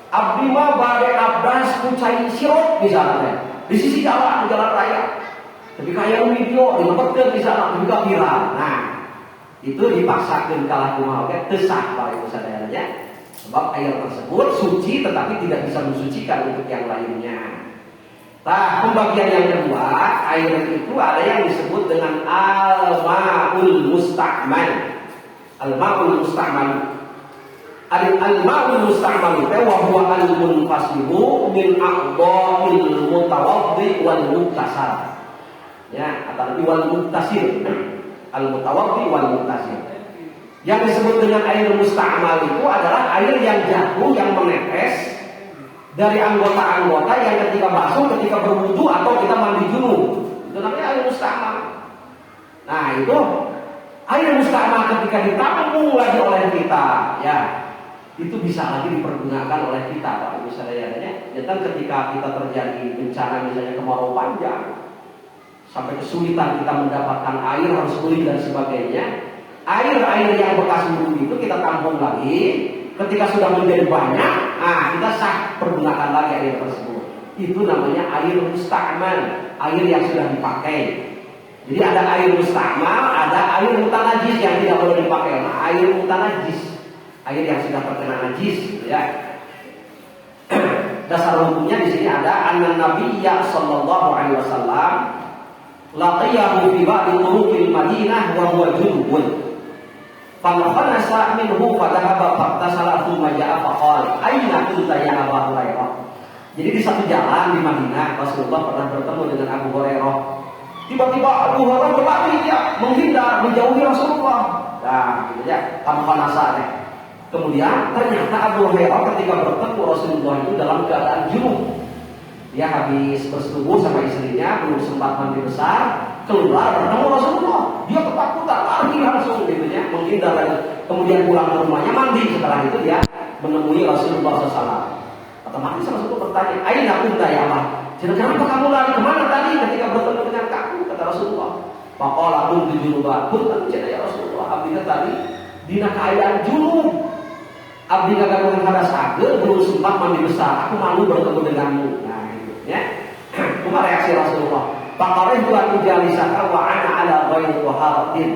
Abdi mah bade abdas ku cai sirup misalnya di sisi jalan raya. Tapi kayak video dilebetkeun di sana juga viral. Nah, itu dipaksakan kalah kumaha oke teu sah Bapak Ibu sadaranya. Sebab air tersebut suci tetapi tidak bisa mensucikan untuk yang lainnya. Nah, pembagian yang kedua, air itu ada yang disebut dengan al-ma'ul musta'mal. Al-ma'ul musta'mal. Al-ma'ul musta'mal itu wa huwa al-munfasilu min a'dha'il mutawaddi wal muktasar. Ya, atau wal muktasir. Al-mutawaddi wal muktasir. Yang disebut dengan air musta'mal itu adalah air yang jatuh yang menetes dari anggota-anggota yang ketika basuh, ketika berwudu atau kita mandi junub. Itu namanya air musta'mal. Nah, itu air musta'mal ketika ditampung lagi oleh kita, ya, itu bisa lagi dipergunakan oleh kita, Pak Ibu saudara-saudara. Dan ketika kita terjadi bencana misalnya kemarau panjang, sampai kesulitan kita mendapatkan air harus beli dan sebagainya. Air-air yang bekas wudu itu kita tampung lagi. Ketika sudah menjadi banyak, kita sah pergunakan lagi air tersebut. Itu namanya air musta'mal, air yang sudah dipakai. Jadi ada air musta'mal, ada air mutanajis yang tidak boleh dipakai. Nah, air mutanajis, air yang sudah terkena najis, ya. Dasar hukumnya di sini ada anna Nabiyya sallallahu alaihi wasallam laqiyahu fi ba'di turuqil Madinah wa huwa junubun. Fanasa minhu fadhahaba faqtasala thumma ja'a faqala aina kunta ya Abu Hurairah. Jadi di satu jalan di Madinah Rasulullah pernah bertemu dengan Abu Hurairah. Tiba-tiba Abu Hurairah berlari dia menghindar menjauhi Rasulullah. Nah, gitu ya, fanasa ya. Kemudian ternyata Abu Hurairah ketika bertemu Rasulullah itu dalam keadaan junub. Dia habis bersetubuh sama istrinya, belum sempat mandi besar, keluar bertemu Rasulullah. Dia ketakutan, lari langsung gitu ya, menghindar lagi. Kemudian pulang ke rumahnya mandi. Setelah itu dia menemui Rasulullah SAW. Otomatis Rasulullah bertanya, "Aina kunta ya Allah?" Jadi kenapa kamu lari kemana tadi ketika bertemu dengan kamu? Kata Rasulullah. Faqala kuntu junuban. Punten cenah ya Rasulullah. Abdi tadi dina kaayaan junub. Abdi kagak hadas saged, belum sempat mandi besar. Aku malu bertemu denganmu. Nah, ya, cuma reaksi Rasulullah. Pakareh Tuhan ujalisaka wa ana ala ghairi taharatin.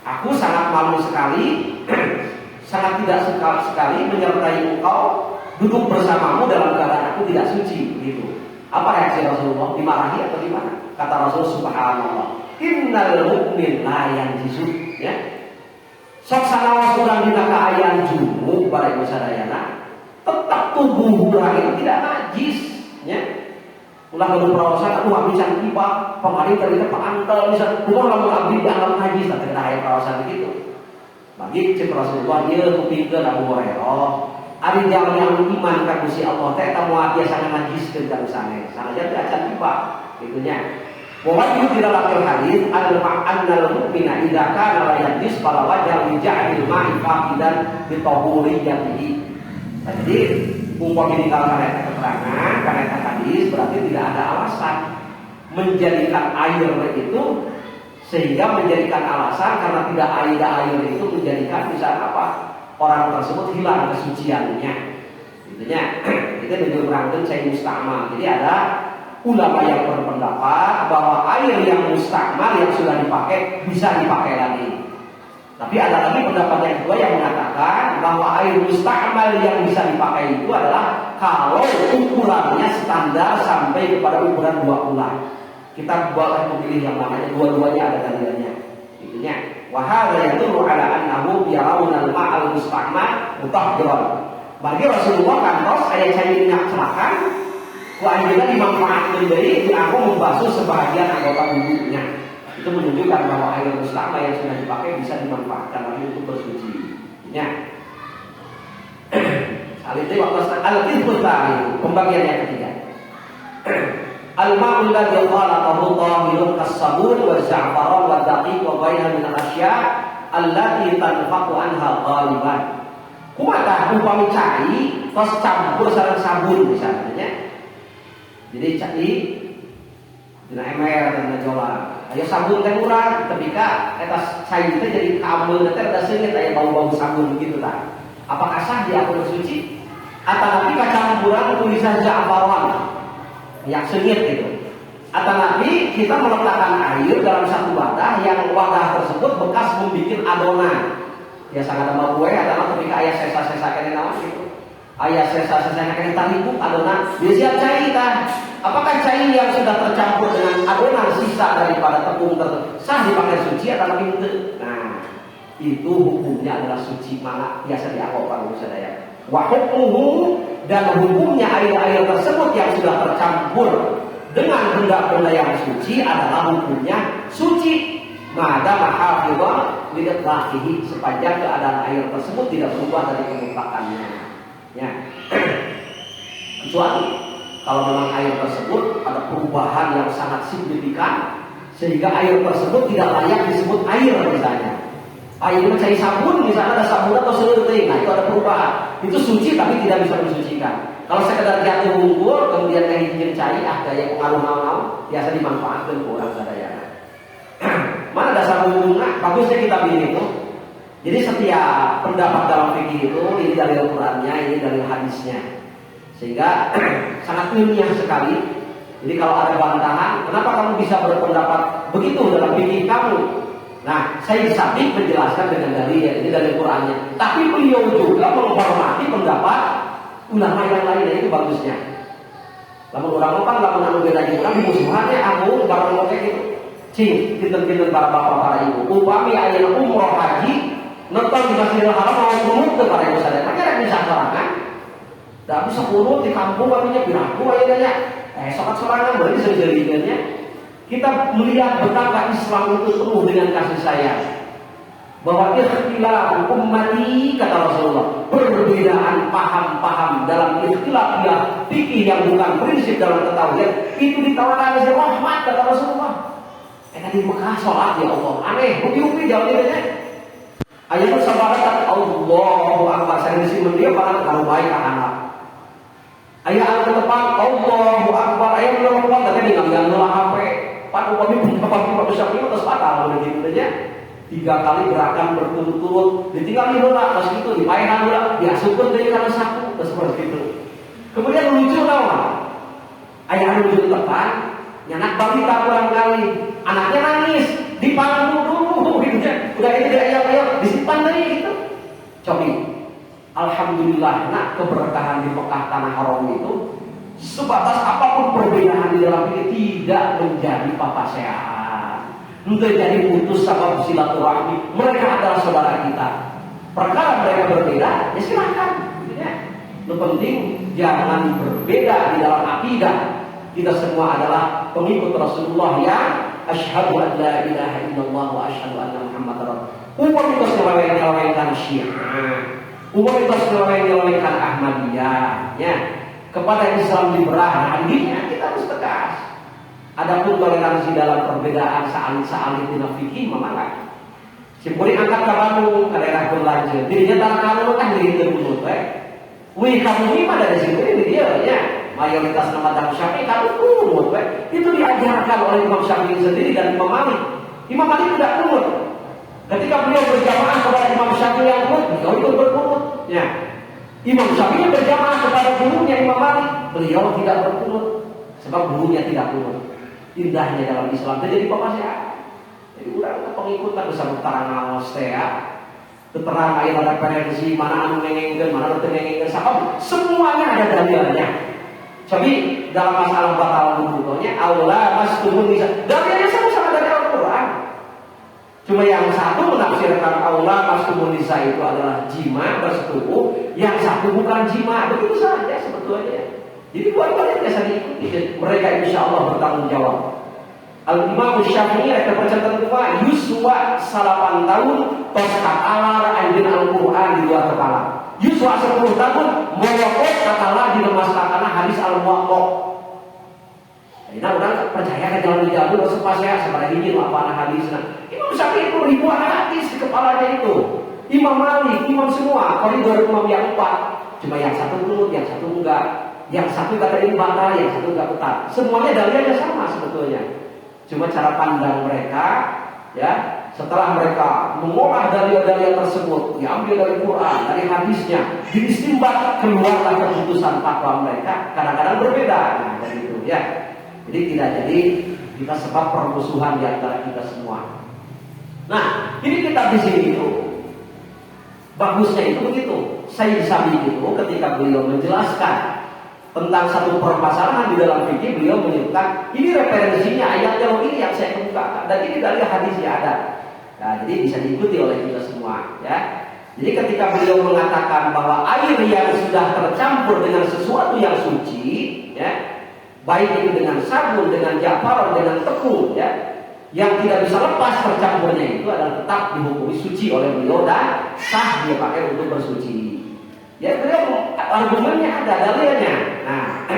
Aku sangat malu sekali, sangat tidak suka sekali menyertai engkau duduk bersamamu dalam keadaan aku tidak suci. Gitu. Apa reaksi Rasulullah? Dimarahi atau gimana? Kata Rasul subhanallah. Innal mu'min la yanjisu. Ya. Sok sanawa surang dina kaayaan junub bari sadayana, tetap tubuh urang itu tidak najis, ya. Ulah kalau perawasan, abdi can kipak, pengari terlihat pantel, bisa bukan lamun abdi dianggap najis, tapi tidak ada perawasan begitu. Bagi cek Rasulullah dia kupingkeun Abu Hurairah, ari jalan yang iman ka Gusti Allah teh eta moal biasa najiskeun ka sanes, sanajan teh acan kipak, gitunya. Wa wajib tidak lakil hadis al-ma'annal mu'mina idza kana la yajis fala wajha li ja'il ma'i faqidan bi tahuriyatihi. Jadi umpama ditinggalkan karena keterangan, karena hadis berarti tidak ada alasan menjadikan air itu sehingga menjadikan alasan karena tidak ada air itu menjadikan misalnya apa orang tersebut hilang kesuciannya. Intinya itu menunjukkan saya mustakmal. Jadi ada ulama yang berpendapat bahwa air yang mustakmal yang sudah dipakai bisa dipakai lagi. Tapi ada lagi pendapat yang kedua yang mengatakan bahwa air mustakmal yang bisa dipakai itu adalah kalau ukurannya standar sampai kepada ukuran 2 bulan. Kita boleh memilih yang namanya dua-duanya ada dalilnya. Intinya wahada yadullu ala annahu yarawna al-ma'al mustakmal mutahhiran. Bagi Rasulullah kantos aya cai minyak celakan Wajibnya dimanfaatkan dari aku membasuh sebagian anggota tubuhnya. Itu menunjukkan bahwa air mustama yang sudah dipakai bisa dimanfaatkan lagi untuk bersuci. Ya. Alif waktu al-qismu tsani, pembagian yang ketiga. Al-ma'ul ladzi khalaqahu tahirun kas-sabun wa za'faran wa daqiq wa ghayriha min al-asya' allati tanfaqu anha ghaliban. Kumaha upami cai tos campur sareng sabun misalnya. Jadi cai dina ember dan jola. Ayo sabun kan urang, ketika eta cai teh jadi kabel teh ada seungit aya bau-bau sabun begitu tah. Apakah sah dia bersuci? Atau nabi kacampuran tulisan za'faran yang seungit gitu. Atau nabi kita meletakkan air dalam satu wadah yang wadah tersebut bekas membuat adonan. Biasa ada kue adalah ketika ayah sesa-sesa kene naon gitu. Ayah sesa-sesa kene taribuk adonan, biasa cai tah. Apakah cai yang sudah tercampur dengan adonan sisa daripada tepung tersebut sah dipakai suci atau nabi henteu? Nah, itu hukumnya adalah suci mana biasa diakopan sadaya. Wa hukmuhu dan hukumnya air-air tersebut yang sudah tercampur dengan benda-benda yang suci adalah hukumnya suci. Mada mahafidhah lidlaqihi sepanjang keadaan air tersebut tidak berubah dari kemutlakannya. Ya. Kecuali kalau memang air tersebut ada perubahan yang sangat signifikan sehingga air tersebut tidak layak disebut air misalnya. Air mencari sabun misalnya ada sabun atau seluruh nah itu ada perubahan. Itu suci tapi tidak bisa disucikan. Kalau sekedar jatuh unggul kemudian kayak cai daya pengaruh naon biasa dimanfaatkan ke orang sadaya. Mana ada sabun bunga bagusnya kita pilih itu. Jadi setiap pendapat dalam fikih itu ini dalil Qur'annya, ini dalil hadisnya. Sehingga sangat ilmiah sekali. Jadi kalau ada bantahan, kenapa kamu bisa berpendapat begitu dalam fikih kamu? Nah, saya Sabik menjelaskan dengan dalil ini dalil Qur'annya. Tapi beliau juga menghormati pendapat ulama yang lainnya itu bagusnya. Lamun orang apa lamun anu beda orang musuhannya aku barang ngoke gitu. Cing, kinten-kinten para bapak para ibu. Upami ayeuna umroh haji nonton di Masjidil Haram mau kunut kepada ibu sadaya. Makanya bisa sorangan. Tidak bisa kunut di kampung katanya biraku aja. Sholat sorangan berarti sejadinya. Kita melihat betapa Islam itu penuh dengan kasih sayang. Bahwa ikhtilaf ummati kata Rasulullah, perbedaan paham-paham dalam ikhtilaf fikih yang bukan prinsip dalam ketauhidan itu ditawarkan oleh rahmat kata Rasulullah. Di Mekah sholat ya Allah aneh, bukti-bukti jawabnya. Ayat itu sahabat Allahu Akbar saya di sini dia para kalau baik anak. Ayat ke depan Allahu Akbar ayat ke depan tadi dengan HP. Pak Upami pun apa bisa itu terus fatal begitu aja. 3 kali gerakan berturut-turut, ditinggal bola, pas itu dipayahan bola, diasupkan dari kalau sapu, terus seperti itu. Kemudian lucu tau nggak? Ayah lucu depan, nyanak balita kurang kali, anaknya nangis, dipanggung dulu, gitu ya. Udah itu dia ayah disimpan dari gitu. Cobi, alhamdulillah, nak keberkahan di Mekah tanah haram itu sebatas apapun perbedaan di dalam ini tidak menjadi papa sehat. Untuk jadi putus sabab silaturahmi, mereka adalah saudara kita. Perkara mereka berbeda, ya silakan. Yang penting jangan berbeda di dalam akidah. Kita semua adalah pengikut Rasulullah yang asyhadu an la ilaha illallah wa asyhadu anna Muhammadar Rasulullah. Umum itu selawat-selawatkan Syiah, umum itu selawat-selawatkan Ahmadiyah. Ya, kepada Islam liberal, hadisnya kita harus tegas. Adapun toleransi dalam perbedaan sa'alit-sa'alit di fikih memang simpuli angkat ke Bandung ke daerah berlanjut. Dirinya tanah kamu kan diri terbunuh. Wih kamu ini pada di sini ini dia ya. Mayoritas nama Imam Syafi'i kamu kunut. Itu diajarkan oleh Imam Syafi'i sendiri dan Imam Malik. Imam Malik tidak kunut. Ketika beliau berjamaah kepada Imam Syafi'i yang kunut, beliau ikut berkunut. Ya. Imam Syafi'i berjamaah kepada gurunya Imam Malik, beliau tidak berkunut sebab gurunya tidak kunut. Indahnya dalam Islam jadi bapak saya. Jadi udah pengikut tak bisa keterangan ya. Keterangan ayat ada referensi mana anu ngengengkeun, mana teu ngengengkeun sahabat. Semuanya ada dalilnya. Jadi dalam masalah batal wudunya aula mastumun bisa. Dalilnya sama-sama dari Al-Qur'an. Cuma yang satu menafsirkan aula mastumun nisa itu adalah jima bersetubuh, yang satu bukan jima. Begitu saja sebetulnya. Jadi buat-buatnya biasa diikuti. Mereka insya Allah bertanggung jawab. Al-Imam Syafi'i ada percakapan kedua Yuswa 8 tahun tos katalar anjin Al-Quran di luar kepala. Yuswa 10 tahun molokot katalar di lemas kakana hadis Al-Muwaqqaq. Ini orang percaya ke jalan jauh harus pas ya seperti ini apa hadisnya. Imam Syafi'i itu ribuan hadis di kepalanya itu. Imam Malik, Imam semua. Kalau itu Imam yang 4, cuma yang satu nurut, yang satu enggak. Yang satu kata ini batal, yang satu enggak betul. Semuanya dalilnya sama sebetulnya. Cuma cara pandang mereka, ya, setelah mereka mengolah dalil-dalil tersebut, diambil dari Quran, dari hadisnya, diistimbat keluarlah keputusan fatwa mereka. Kadang-kadang berbeda, nah, begitu, ya. Jadi tidak jadi kita sebab permusuhan di antara kita semua. Nah, ini kitab di sini itu bagusnya itu begitu. Sayyid Sabiq itu ketika beliau menjelaskan tentang satu permasalahan di dalam fikih, beliau menyebutkan ini referensinya ayatnya ini yang saya kemukakan dan ini dari hadisnya ada. Nah, jadi bisa diikuti oleh kita semua, ya. Jadi ketika beliau mengatakan bahwa air yang sudah tercampur dengan sesuatu yang suci, ya, baik itu dengan sabun, dengan jafaron, dengan tepung, ya, yang tidak bisa lepas tercampurnya itu adalah tetap dihukumi suci oleh beliau dan sah dia pakai untuk bersuci. Ya beliau argumennya ada dalilnya. Nah,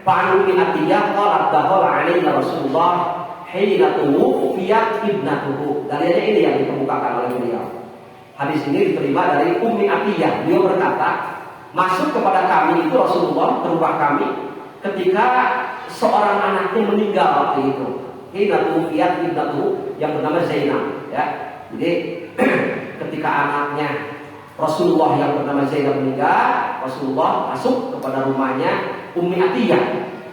Fa'anu bin Atiyah qalat dakhala alaina Rasulullah hina tuwfiyat ibnatuhu. Dalilnya ini yang dikemukakan oleh beliau. Hadis ini diterima dari Ummi Atiyah. Beliau berkata, masuk kepada kami itu Rasulullah ke rumah kami ketika seorang anaknya meninggal waktu itu. Hina tuwfiyat ibnatuhu yang bernama Zainab, ya. Jadi ketika anaknya Rasulullah yang bernama Zainab meninggal, Rasulullah masuk kepada rumahnya Ummi Atiyah.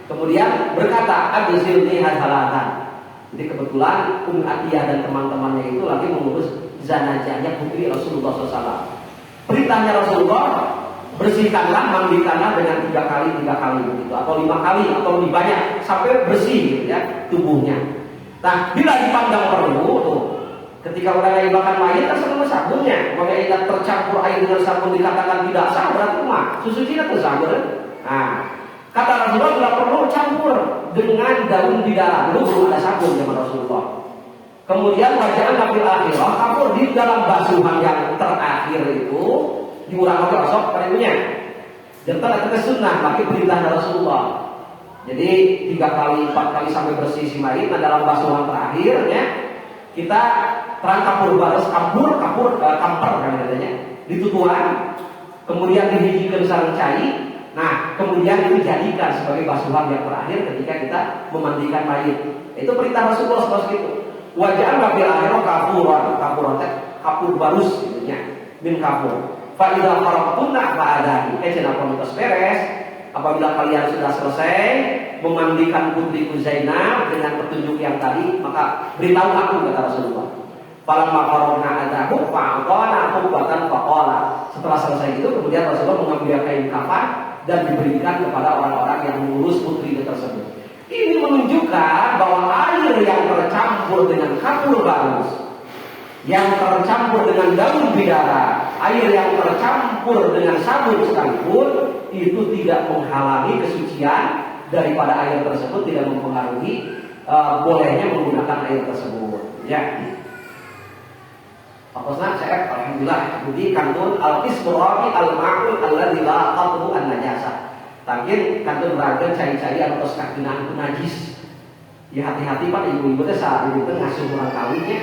Kemudian berkata, "Abzilni hadhalatan." Jadi kebetulan Ummi Atiyah dan teman-temannya itu lagi mengurus zanajahnya putri Rasulullah SAW. Perintahnya Rasulullah, bersihkanlah, mandikanlah dengan 3 kali begitu, atau 5 kali atau lebih banyak sampai bersih gitu ya tubuhnya. Nah, bila dipandang perlu tuh Ketika orang ngaibakan mayit kan sama sabunnya. Makanya tercampur air dengan sabun dikatakan tidak sah, berarti mah susu Cina itu sah. Nah, kata Rasulullah tidak perlu campur dengan daun bidara. Dulu belum ada sabun zaman Rasulullah. Kemudian bacaan Nabi akhirah campur di dalam basuhan yang terakhir itu diurang oleh Rasul peribunya. Jangan ada sunnah, maka perintah Rasulullah. Jadi 3 kali, 4 kali sampai bersih si mayit. Nah dalam basuhan terakhirnya kita terang kapur baris, kamper kan katanya, ditutuan, kemudian dihijikan sareng cai. Nah kemudian dijadikan sebagai basuhan yang terakhir ketika kita memandikan mayit. Itu perintah Rasulullah seperti itu. Wajah Nabi akhirnya kapur barus gitunya, min kapur. Faidah faraktunna ba'adani. Kenapa mitos beres? Apabila kalian sudah selesai memandikan putriku Zainab dengan petunjuk yang tadi, maka beritahu aku, kata Rasulullah. Falamma qarana adahu fa'atana hubatan faqala. Setelah selesai itu kemudian Rasulullah mengambil kain kafan dan diberikan kepada orang-orang yang mengurus putri tersebut. Ini menunjukkan bahwa air yang tercampur dengan kapur barus, yang tercampur dengan daun bidara, air yang tercampur dengan sabun sekalipun, itu tidak menghalangi kesucian daripada air tersebut, tidak mempengaruhi bolehnya menggunakan air tersebut. Ya. Apasna saya alhamdulillah jadi kantun al-isbrami al-ma'ul alladzi la qatru an-najasah. Tangkin kantun raga cai-cai atau sakinah itu najis. Ya hati-hati Pak ibu-ibu teh saat ibu teh ngasuh orang kawinnya.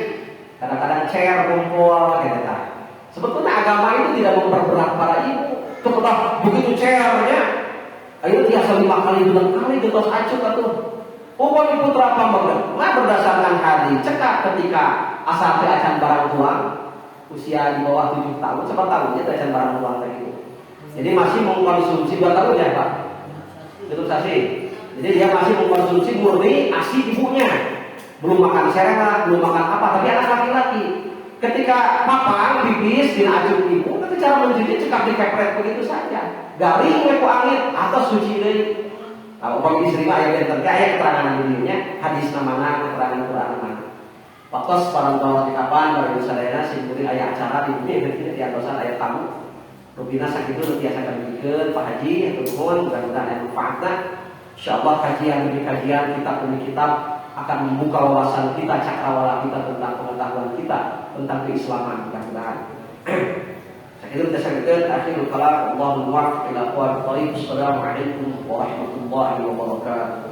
Kadang-kadang chair kumpul gitu kan. Sebetulnya agama itu tidak memperberat para ibu. Kepada begitu chairnya, ayo dia 5 kali 6 kali getos acuk atuh. Pokoknya putra pambangan. Nah berdasarkan hadis cekak ketika asal acan barang tuang usia di bawah 7 tahun, 9 tahun dia acan barang tuang kayak gitu. Jadi masih mengkonsumsi 2 tahun ya Pak. Betul sih. Jadi dia masih mengkonsumsi murni ASI ibunya. Belum makan serenak, belum makan apa, tapi anak laki-laki. Ketika papa pipis diajak ibu, tapi cara mencuci cekap dikepret begitu saja. Garing lepo angin atau suci deui. Kalau bagi istri mah aya benten aya keterangan dirinya, hadis namana keterangan mana. Waktu parantos di kapan bari sadayana simkuring aya acara di dieu berarti di antosan aya tamu. Rupina sakitu tiasa kabikeun Pak Haji atau nuhun mudah-mudahan aya manfaatna. Insyaallah kajian demi kajian, kitab demi kitab akan membuka wawasan kita, cakrawala kita tentang pengetahuan kita tentang keislaman mudah-mudahan. Sakitu kita sakitu akhirul kalam Allahu muwaffiq ila aqwamit thoriq. Assalamualaikum warahmatullahi wabarakatuh.